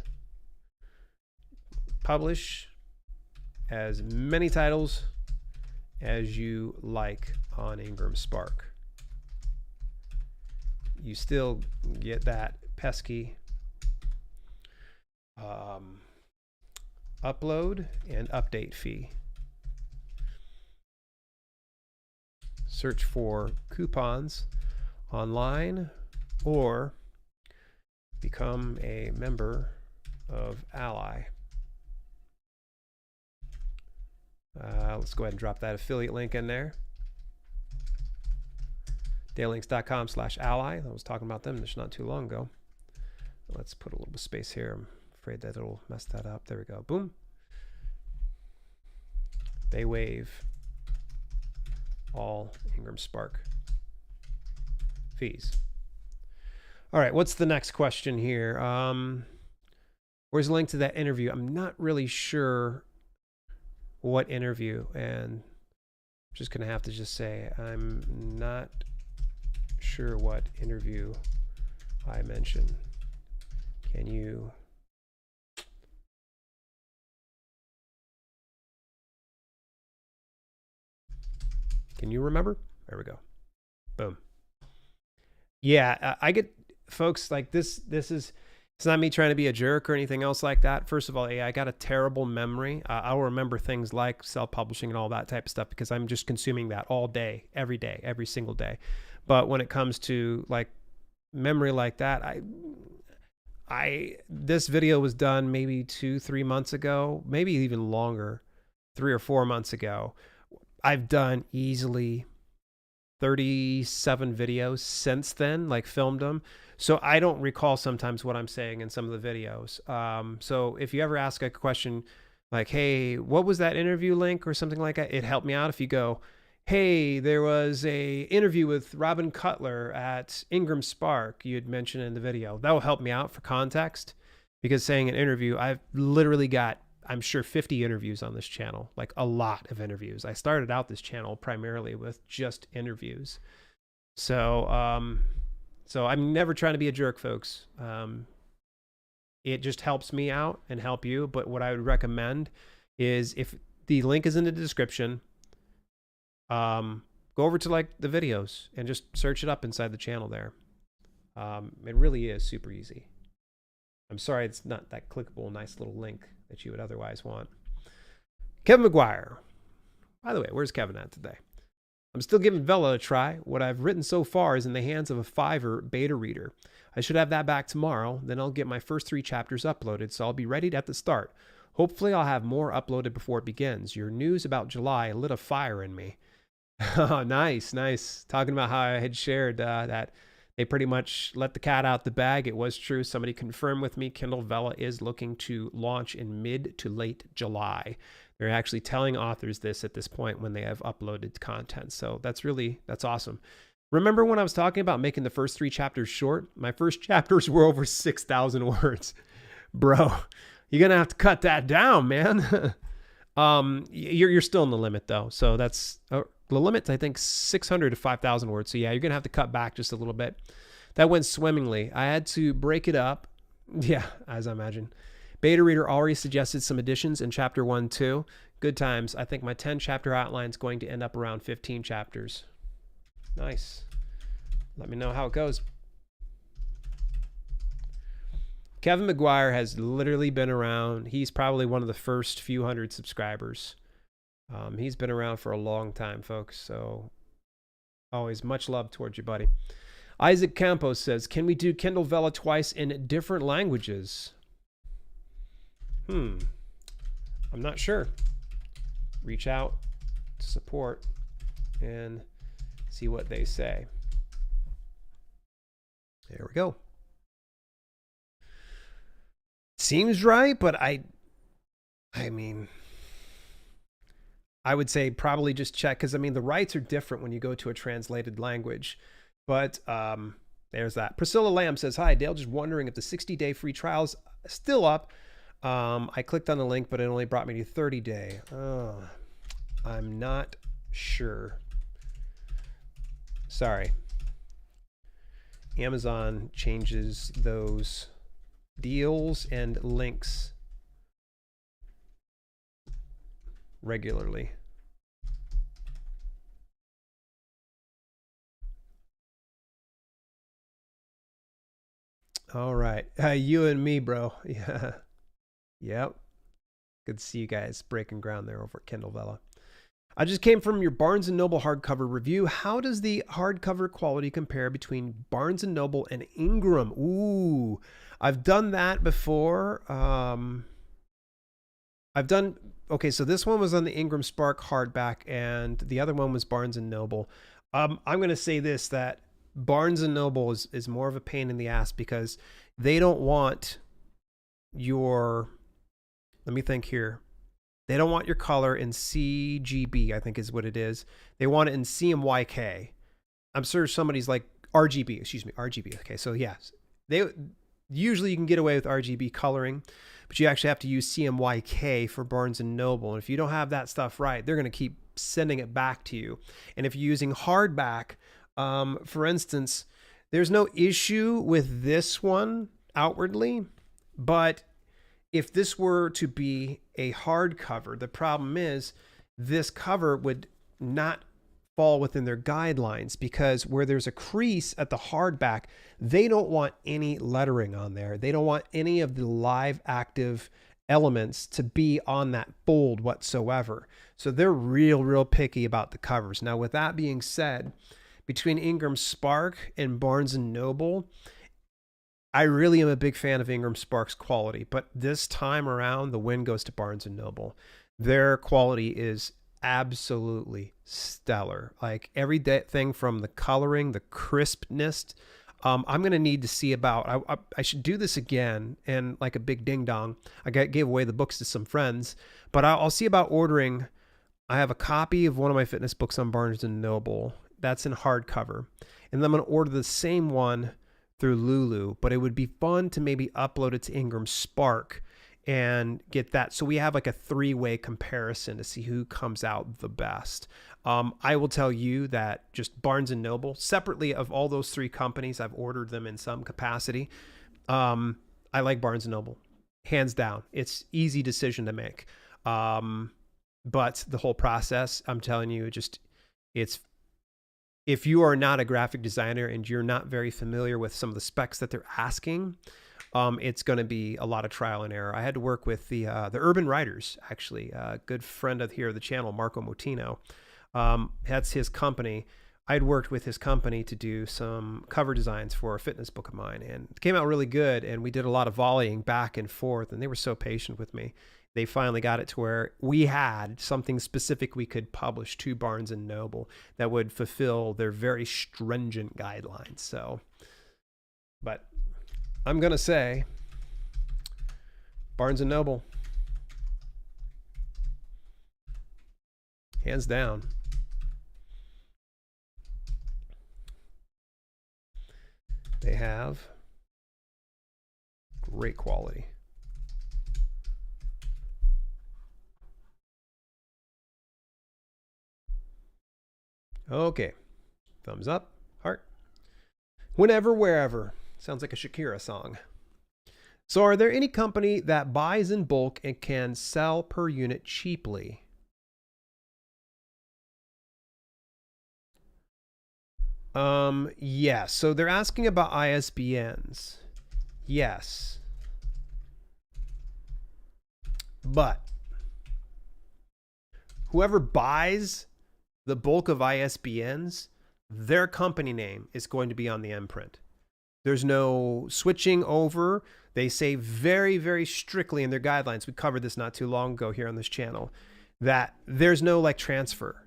publish as many titles as you like on Ingram Spark. You still get that pesky upload and update fee. Search for coupons online or become a member of Ally. Let's go ahead and drop that affiliate link in there. dalelinks.com/ally. I was talking about them just not too long ago. Let's put a little bit of space here. I'm afraid that it'll mess that up. There we go. Boom. They waive all Ingram Spark fees. All right, what's the next question here? Where's the link to that interview? I'm not really sure what interview, and I'm just gonna have to just say I'm not sure what interview I mentioned. Can you remember? There we go. Boom. Yeah, I get folks like this is, it's not me trying to be a jerk or anything else like that. First of all, I got a terrible memory. I'll remember things like self-publishing and all that type of stuff because I'm just consuming that all day, every single day. But when it comes to like memory like that, this video was done maybe 2-3 months ago, maybe even longer, 3 or 4 months ago. I've done easily 37 videos since then, like filmed them. So I don't recall sometimes what I'm saying in some of the videos. So if you ever ask a question like, hey, what was that interview link or something like that, it helped me out if you go, hey, there was a interview with Robin Cutler at Ingram Spark you had mentioned in the video. That will help me out for context, because saying an interview, I've literally got, I'm sure 50 interviews on this channel, like a lot of interviews. I started out this channel primarily with just interviews. So I'm never trying to be a jerk, folks. It just helps me out and help you. But what I would recommend is, if the link is in the description, go over to like the videos and just search it up inside the channel there. It really is super easy. I'm sorry it's not that clickable, nice little link that you would otherwise want. Kevin McGuire. By the way, where's Kevin at today? I'm still giving Vela a try. What I've written so far is in the hands of a Fiverr beta reader. I should have that back tomorrow. Then I'll get my first 3 chapters uploaded, so I'll be ready at the start. Hopefully I'll have more uploaded before it begins. Your news about July lit a fire in me. Oh, nice. Talking about how I had shared that They pretty much let the cat out the bag. It was true. Somebody confirmed with me Kindle Vella is looking to launch in mid to late July. They're actually telling authors this at this point when they have uploaded content. So that's awesome. Remember when I was talking about making the first 3 chapters short? My first chapters were over 6,000 words. Bro, you're going to have to cut that down, man. You're still in the limit though. So that's the limit's, I think, 600 to 5,000 words. So yeah, you're going to have to cut back just a little bit. That went swimmingly. I had to break it up. Yeah, as I imagine. Beta reader already suggested some additions in chapter 1, 2. Good times. I think my 10 chapter outline is going to end up around 15 chapters. Nice. Let me know how it goes. Kevin McGuire has literally been around. He's probably one of the first few hundred subscribers. He's been around for a long time, folks. So always much love towards you, buddy. Isaac Campos says, can we do Kindle Vella twice in different languages? I'm not sure. Reach out to support and see what they say. There we go. Seems right, but I mean, I would say probably just check, because I mean the rights are different when you go to a translated language. But there's that. Priscilla Lamb says, hi Dale, just wondering if the 60-day free trial's still up. I clicked on the link, but it only brought me to 30-day. Oh, I'm not sure. Sorry. Amazon changes those deals and links regularly. All right. You and me, bro. Yeah. Yep. Good to see you guys breaking ground there over at Kindle Vella. I just came from your Barnes & Noble hardcover review. How does the hardcover quality compare between Barnes & Noble and Ingram? Ooh, I've done that before. Okay, so this one was on the Ingram Spark hardback, and the other one was Barnes & Noble. I'm going to say this, that Barnes & Noble is more of a pain in the ass because they don't want your... Let me think here. They don't want your color in CGB, I think is what it is. They want it in CMYK. I'm sure somebody's like RGB, RGB. Okay, so yes, usually you can get away with RGB coloring, but you actually have to use CMYK for Barnes & Noble. And if you don't have that stuff right, they're going to keep sending it back to you. And if you're using hardback, for instance, there's no issue with this one outwardly, but if this were to be a hardcover, the problem is this cover would not fall within their guidelines, because where there's a crease at the hardback, they don't want any lettering on there. They don't want any of the live active elements to be on that fold whatsoever. So they're real picky about the covers. Now, with that being said, between Ingram Spark and Barnes & Noble, I really am a big fan of Ingram Spark's quality, but this time around, the win goes to Barnes & Noble. Their quality is absolutely stellar. Like everything from the coloring, the crispness. I'm going to need to see about, I should do this again, and like a big ding dong, I gave away the books to some friends, but I'll see about ordering. I have a copy of one of my fitness books on Barnes & Noble. That's in hardcover. And then I'm going to order the same one through Lulu, but it would be fun to maybe upload it to Ingram Spark and get that. So we have like a 3-way comparison to see who comes out the best. I will tell you that just Barnes & Noble, separately of all those 3 companies, I've ordered them in some capacity. I like Barnes & Noble, hands down. It's easy decision to make. But the whole process, I'm telling you, it's if you are not a graphic designer and you're not very familiar with some of the specs that they're asking, it's going to be a lot of trial and error. I had to work with the Urban Writers, actually, a good friend of the channel, Marco Motino. That's his company. I'd worked with his company to do some cover designs for a fitness book of mine, and it came out really good. And we did a lot of volleying back and forth, and they were so patient with me. They finally got it to where we had something specific we could publish to Barnes & Noble that would fulfill their very stringent guidelines. So But I'm going to say Barnes & Noble. Hands down. They have great quality. Okay. Thumbs up, heart. Whenever, wherever. Sounds like a Shakira song. So are there any company that buys in bulk and can sell per unit cheaply? Yes. So they're asking about ISBNs. Yes. But whoever buys the bulk of ISBNs, their company name is going to be on the imprint. There's no switching over. They say very, very strictly in their guidelines, we covered this not too long ago here on this channel, that there's no like transfer.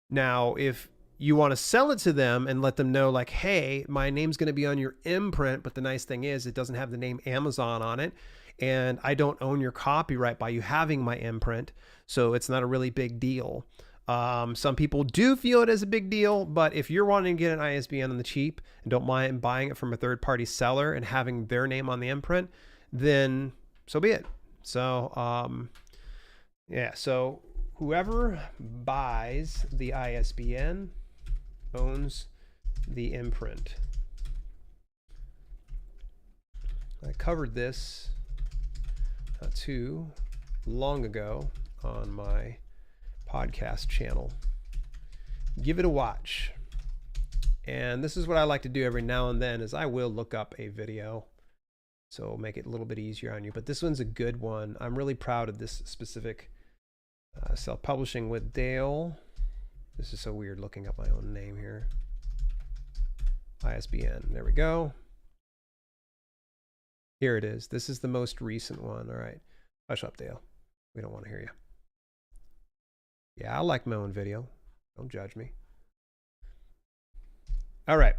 Now, if you want to sell it to them and let them know like, hey, my name's going to be on your imprint, but the nice thing is it doesn't have the name Amazon on it, and I don't own your copyright by you having my imprint, so it's not a really big deal. Some people do feel it as a big deal, but if you're wanting to get an ISBN on the cheap and don't mind buying it from a third-party seller and having their name on the imprint, then so be it. So, yeah, so whoever buys the ISBN owns the imprint. I covered this not too long ago on my podcast channel. Give it a watch. And this is what I like to do every now and then is I will look up a video, so it'll make it a little bit easier on you. But this one's a good one. I'm really proud of this specific self-publishing with Dale. This is so weird looking up my own name here. ISBN. There we go. Here it is. This is the most recent one. All right. Hush up, Dale. We don't want to hear you. Yeah, I like my own video. Don't judge me. All right.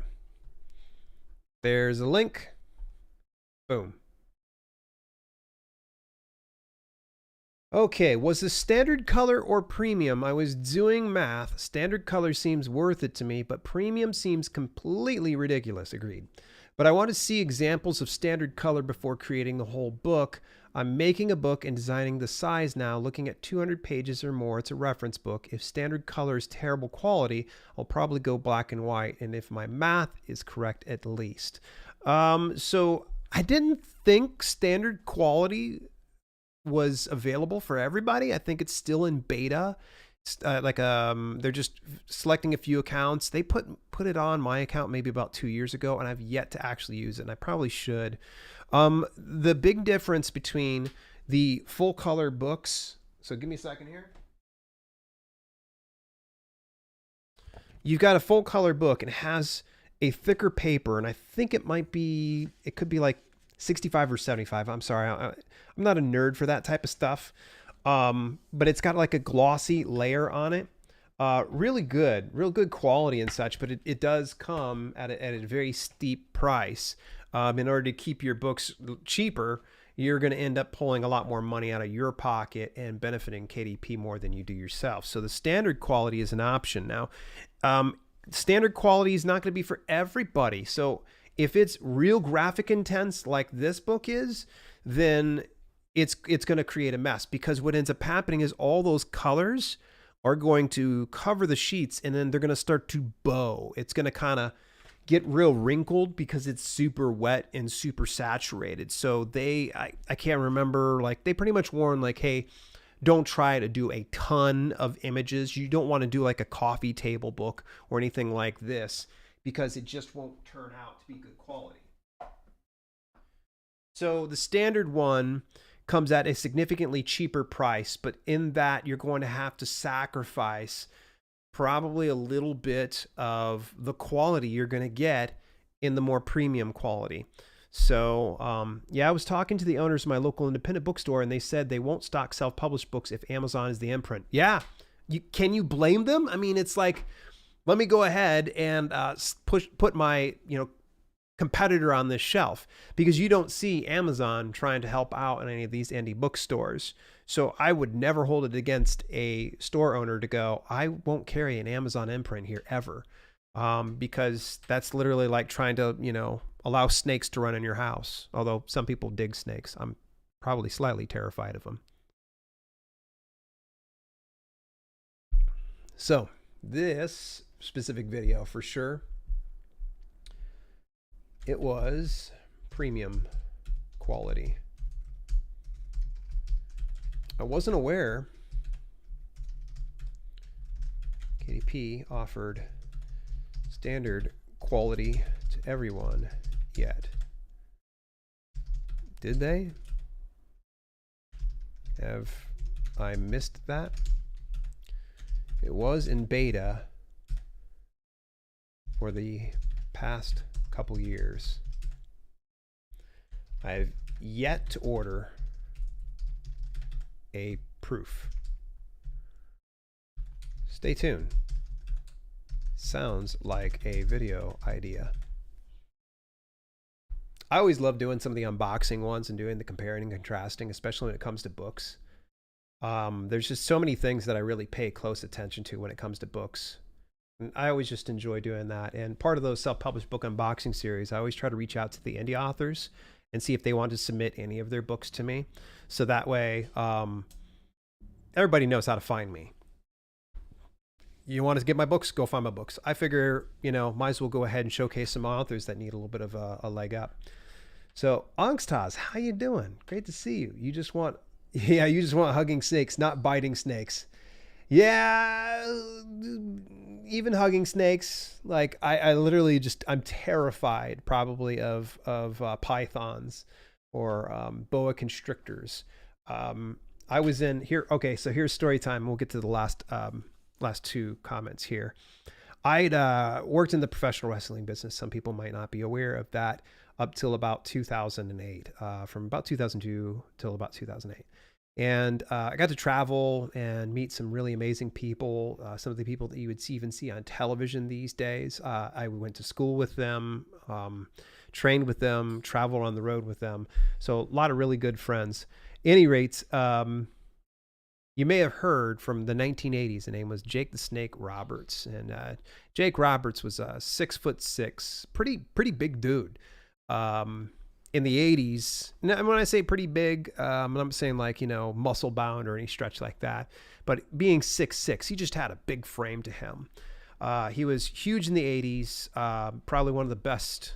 There's a link. Boom. Okay, was this standard color or premium? I was doing math. Standard color seems worth it to me, but premium seems completely ridiculous. Agreed. But I want to see examples of standard color before creating the whole book. I'm making a book and designing the size now, looking at 200 pages or more. It's a reference book. If standard color is terrible quality, I'll probably go black and white, and if my math is correct, at least. So I didn't think standard quality was available for everybody. I think it's still in beta. They're just selecting a few accounts. They put it on my account maybe about 2 years ago, and I've yet to actually use it, and I probably should. The big difference between the full color books, so give me a second here. You've got a full color book and it has a thicker paper, and I think it could be like 65 or 75. I'm sorry. I'm not a nerd for that type of stuff. But it's got like a glossy layer on it. Real good quality and such, but it does come at a very steep price. In order to keep your books cheaper, you're going to end up pulling a lot more money out of your pocket and benefiting KDP more than you do yourself. So the standard quality is an option. Now, standard quality is not going to be for everybody. So if it's real graphic intense like this book is, then it's going to create a mess, because what ends up happening is all those colors are going to cover the sheets, and then they're going to start to bow. It's going to kind of get real wrinkled because it's super wet and super saturated. So I can't remember, like they pretty much warn like, hey, don't try to do a ton of images. You don't want to do like a coffee table book or anything like this, because it just won't turn out to be good quality. So the standard one comes at a significantly cheaper price, but in that you're going to have to sacrifice probably a little bit of the quality you're going to get in the more premium quality. So yeah, I was talking to the owners of my local independent bookstore, and they said they won't stock self-published books if Amazon is the imprint. Yeah, can you blame them? I mean, it's like, let me go ahead and put my competitor on this shelf, because you don't see Amazon trying to help out in any of these indie bookstores. So I would never hold it against a store owner to go, I won't carry an Amazon imprint here ever. Because that's literally like trying to, allow snakes to run in your house. Although some people dig snakes. I'm probably slightly terrified of them. So this specific video, for sure, it was premium quality. I wasn't aware KDP offered standard quality to everyone yet. Did they? Have I missed that? It was in beta for the past couple years. I've yet to order a proof. Stay tuned. Sounds like a video idea. I always love doing some of the unboxing ones and doing the comparing and contrasting, especially when it comes to books. There's just so many things that I really pay close attention to when it comes to books. And I always just enjoy doing that. And part of those self-published book unboxing series, I always try to reach out to the indie authors and see if they want to submit any of their books to me. So that way, everybody knows how to find me. You want to get my books, go find my books. I figure, might as well go ahead and showcase some authors that need a little bit of a leg up. So, Angstas, how you doing? Great to see you. You just want hugging snakes, not biting snakes. Yeah, even hugging snakes. Like I literally I'm terrified probably of pythons or boa constrictors. I was in here. Okay, so here's story time. We'll get to the last two comments here. I'd worked in the professional wrestling business. Some people might not be aware of that, up till about 2008, from about 2002 till about 2008. And I got to travel and meet some really amazing people, some of the people that you would even see on television these days. I went to school with them, trained with them, traveled on the road with them. So a lot of really good friends. Any rates, you may have heard from the 1980s. The name was Jake the Snake Roberts. And Jake Roberts was 6'6", pretty big dude. In the 80s, now when I say pretty big, I'm not saying like, muscle bound or any stretch like that, but being 6'6", he just had a big frame to him. He was huge in the 80s, probably one of the best,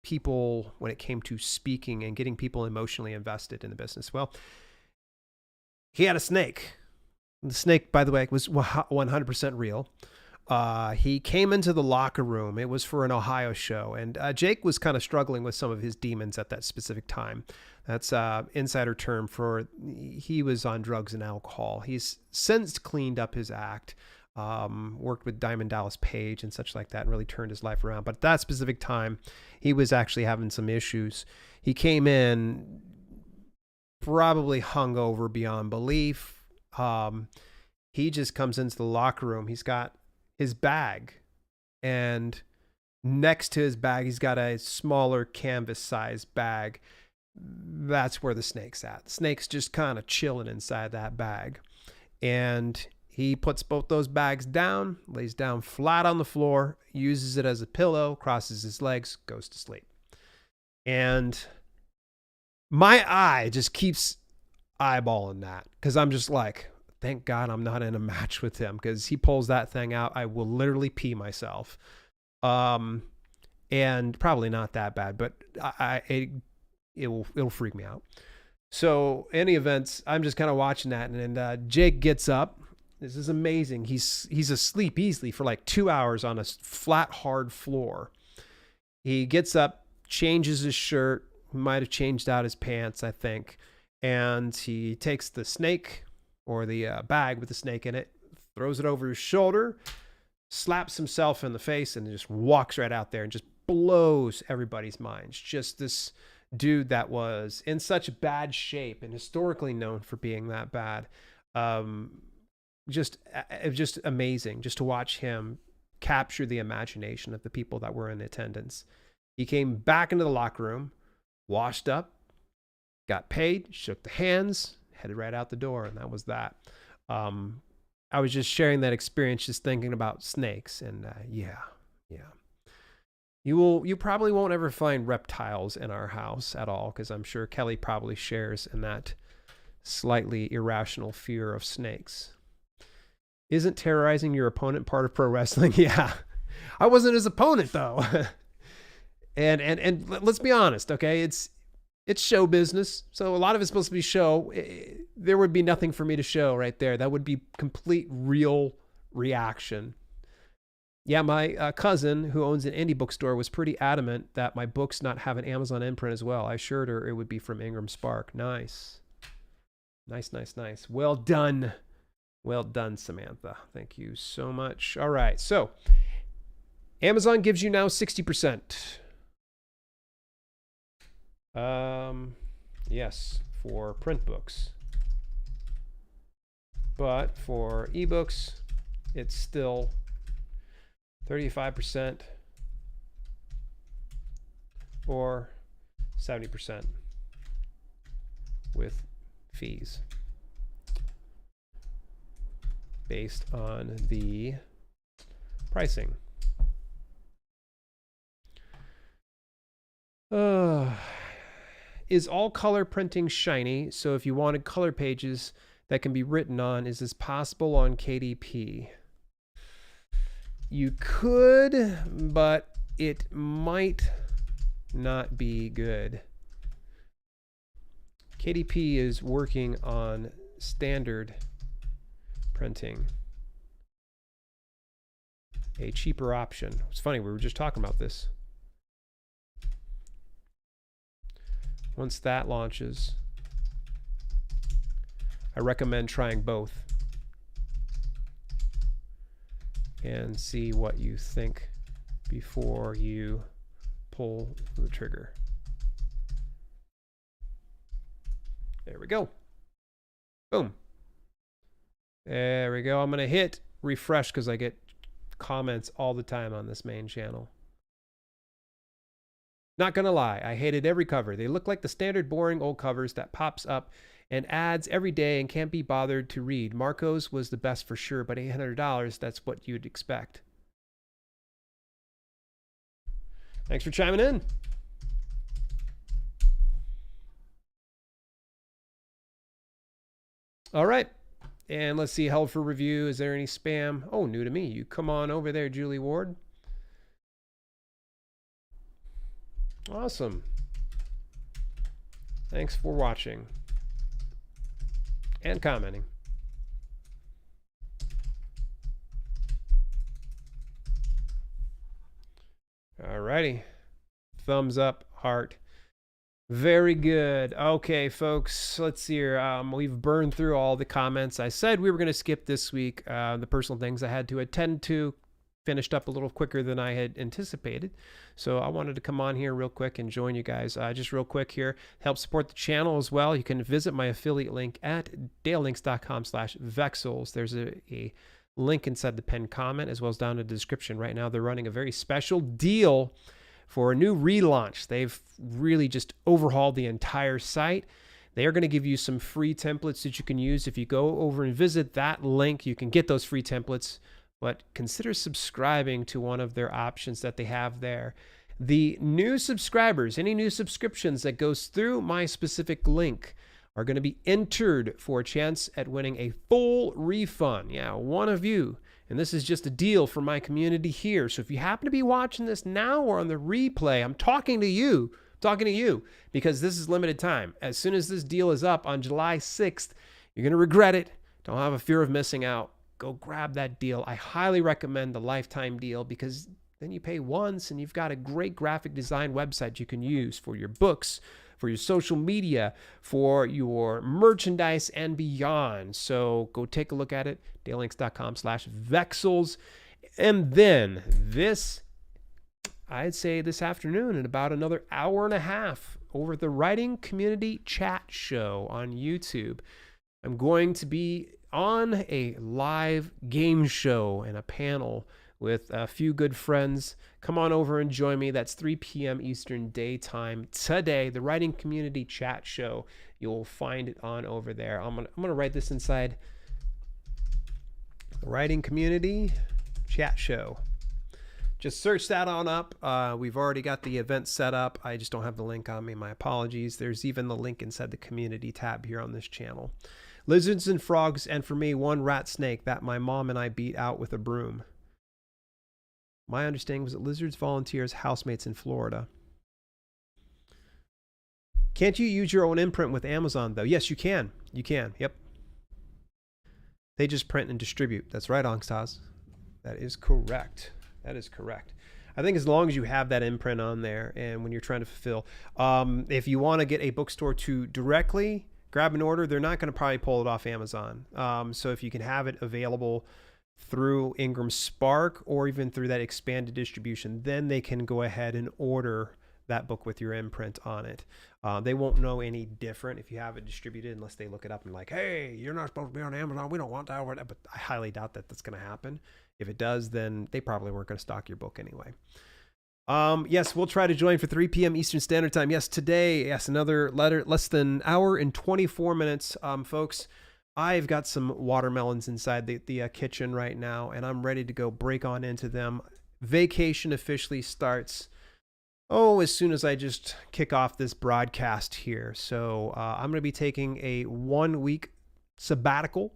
people when it came to speaking and getting people emotionally invested in the business. Well, he had a snake. The snake, by the way, was 100% real. He came into the locker room. It was for an Ohio show. And Jake was kind of struggling with some of his demons at that specific time. That's insider term for he was on drugs and alcohol. He's since cleaned up his act, worked with Diamond Dallas Page and such like that, and really turned his life around. But at that specific time, he was actually having some issues. He came in probably hungover beyond belief. He just comes into the locker room. He's got his bag, and next to his bag, he's got a smaller canvas size bag. That's where the snake's at. The snake's just kind of chilling inside that bag. And he puts both those bags down, lays down flat on the floor, uses it as a pillow, crosses his legs, goes to sleep. And my eye just keeps eyeballing that, because I'm just like, thank God I'm not in a match with him, because he pulls that thing out, I will literally pee myself. And probably not that bad, but it'll freak me out. So any events, I'm just kind of watching that, and Jake gets up. This is amazing. He's asleep easily for like 2 hours on a flat, hard floor. He gets up, changes his shirt, might have changed out his pants, I think, and he takes the snake, or the bag with the snake in it, throws it over his shoulder, slaps himself in the face, and just walks right out there and just blows everybody's minds. Just this dude that was in such bad shape and historically known for being that bad. Just amazing just to watch him capture the imagination of the people that were in attendance. He came back into the locker room, washed up, got paid, shook the hands, headed right out the door, and that was that. I was just sharing that experience, just thinking about snakes, and yeah. You probably won't ever find reptiles in our house at all, because I'm sure Kelly probably shares in that slightly irrational fear of snakes. Isn't terrorizing your opponent part of pro wrestling? Yeah. I wasn't his opponent, though. and let's be honest, okay? It's show business, so a lot of it's supposed to be show. There would be nothing for me to show right there. That would be complete real reaction. Yeah, my cousin, who owns an indie bookstore, was pretty adamant that my books not have an Amazon imprint as well. I assured her it would be from Ingram Spark. Nice. Well done. Well done, Samantha. Thank you so much. All right, so Amazon gives you now 60%. Yes, for print books. But for ebooks, it's still 35% or 70% with fees based on the pricing. Is all color printing shiny? So if you wanted color pages that can be written on, is this possible on KDP? You could, but it might not be good. KDP is working on standard printing, a cheaper option. It's funny, we were just talking about this. Once that launches, I recommend trying both and see what you think before you pull the trigger. There we go. Boom. There we go. I'm going to hit refresh because I get comments all the time on this main channel. Not going to lie, I hated every cover. They look like the standard boring old covers that pops up and ads every day and can't be bothered to read. Marco's was the best for sure, but $800, that's what you'd expect. Thanks for chiming in. All right. And let's see, held for review. Is there any spam? Oh, new to me. You come on over there, Julie Ward. Awesome. Thanks for watching and commenting. Alrighty. Thumbs up, heart. Very good. Okay, folks, let's see here. We've burned through all the comments. I said we were going to skip this week. The personal things I had to attend to finished up a little quicker than I had anticipated. So I wanted to come on here real quick and join you guys. Just real quick here, help support the channel as well. You can visit my affiliate link at dalelinks.com/vexels. There's a link inside the pinned comment as well as down in the description. Right now, they're running a very special deal for a new relaunch. They've really just overhauled the entire site. They are going to give you some free templates that you can use. If you go over and visit that link, you can get those free templates, but consider subscribing to one of their options that they have there. The new subscribers, any new subscriptions that goes through my specific link are going to be entered for a chance at winning a full refund. Yeah, one of you. And this is just a deal for my community here. So if you happen to be watching this now or on the replay, I'm talking to you, because this is limited time. As soon as this deal is up on July 6th, you're going to regret it. Don't have a fear of missing out. Go grab that deal. I highly recommend the lifetime deal because then you pay once and you've got a great graphic design website you can use for your books, for your social media, for your merchandise and beyond. So go take a look at it, dalelinks.com/vexels. And then I'd say this afternoon in about another hour and a half over the Writing Community Chat Show on YouTube, I'm going to be on a live game show and a panel with a few good friends. Come on over and join me. That's 3 p.m. Eastern Daytime today. The Writing Community Chat Show. You'll find it on over there. I'm gonna write this inside. The Writing Community Chat Show. Just search that on up. We've already got the event set up. I just don't have the link on me. My apologies. There's even the link inside the community tab here on this channel. Lizards and frogs, and for me, one rat snake that my mom and I beat out with a broom. My understanding was that lizards volunteer as housemates in Florida. Can't you use your own imprint with Amazon, though? Yes, you can. You can. Yep. They just print and distribute. That's right, Angstaz. That is correct. That is correct. I think as long as you have that imprint on there and when you're trying to fulfill, if you want to get a bookstore to directly grab an order, they're not going to probably pull it off Amazon. So if you can have it available through Ingram Spark or even through that expanded distribution, then they can go ahead and order that book with your imprint on it. They won't know any different if you have it distributed unless they look it up and like, hey, you're not supposed to be on Amazon. We don't want that. But I highly doubt that that's going to happen. If it does, then they probably weren't going to stock your book anyway. Yes, we'll try to join for 3 p.m. Eastern Standard Time. Yes, today, yes, another letter, less than an hour and 24 minutes. Folks, I've got some watermelons inside the kitchen right now, and I'm ready to go break on into them. Vacation officially starts, as soon as I just kick off this broadcast here. So I'm going to be taking a 1-week sabbatical,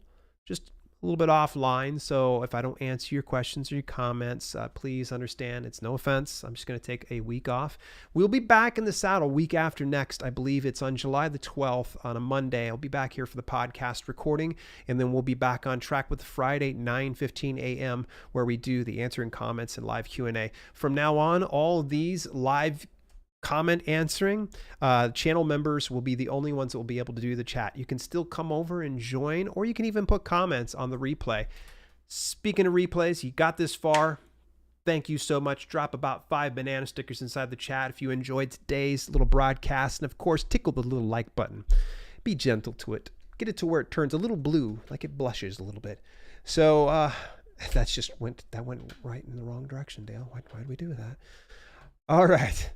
just a little bit offline. So if I don't answer your questions or your comments, please understand it's no offense. I'm just going to take a week off. We'll be back in the saddle week after next. I believe it's on July the 12th on a Monday. I'll be back here for the podcast recording, and then we'll be back on track with Friday, 9:15 a.m., where we do the answering comments and live Q&A. From now on, all these live comment answering, channel members will be the only ones that will be able to do the chat. You can still come over and join, or you can even put comments on the replay. Speaking of replays, you got this far. Thank you so much. Drop about 5 banana stickers inside the chat if you enjoyed today's little broadcast. And of course, tickle the little like button. Be gentle to it. Get it to where it turns a little blue, like it blushes a little bit. So that went right in the wrong direction, Dale. Why did we do that? All right.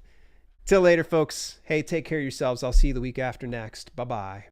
Till later, folks. Hey, take care of yourselves. I'll see you the week after next. Bye-bye.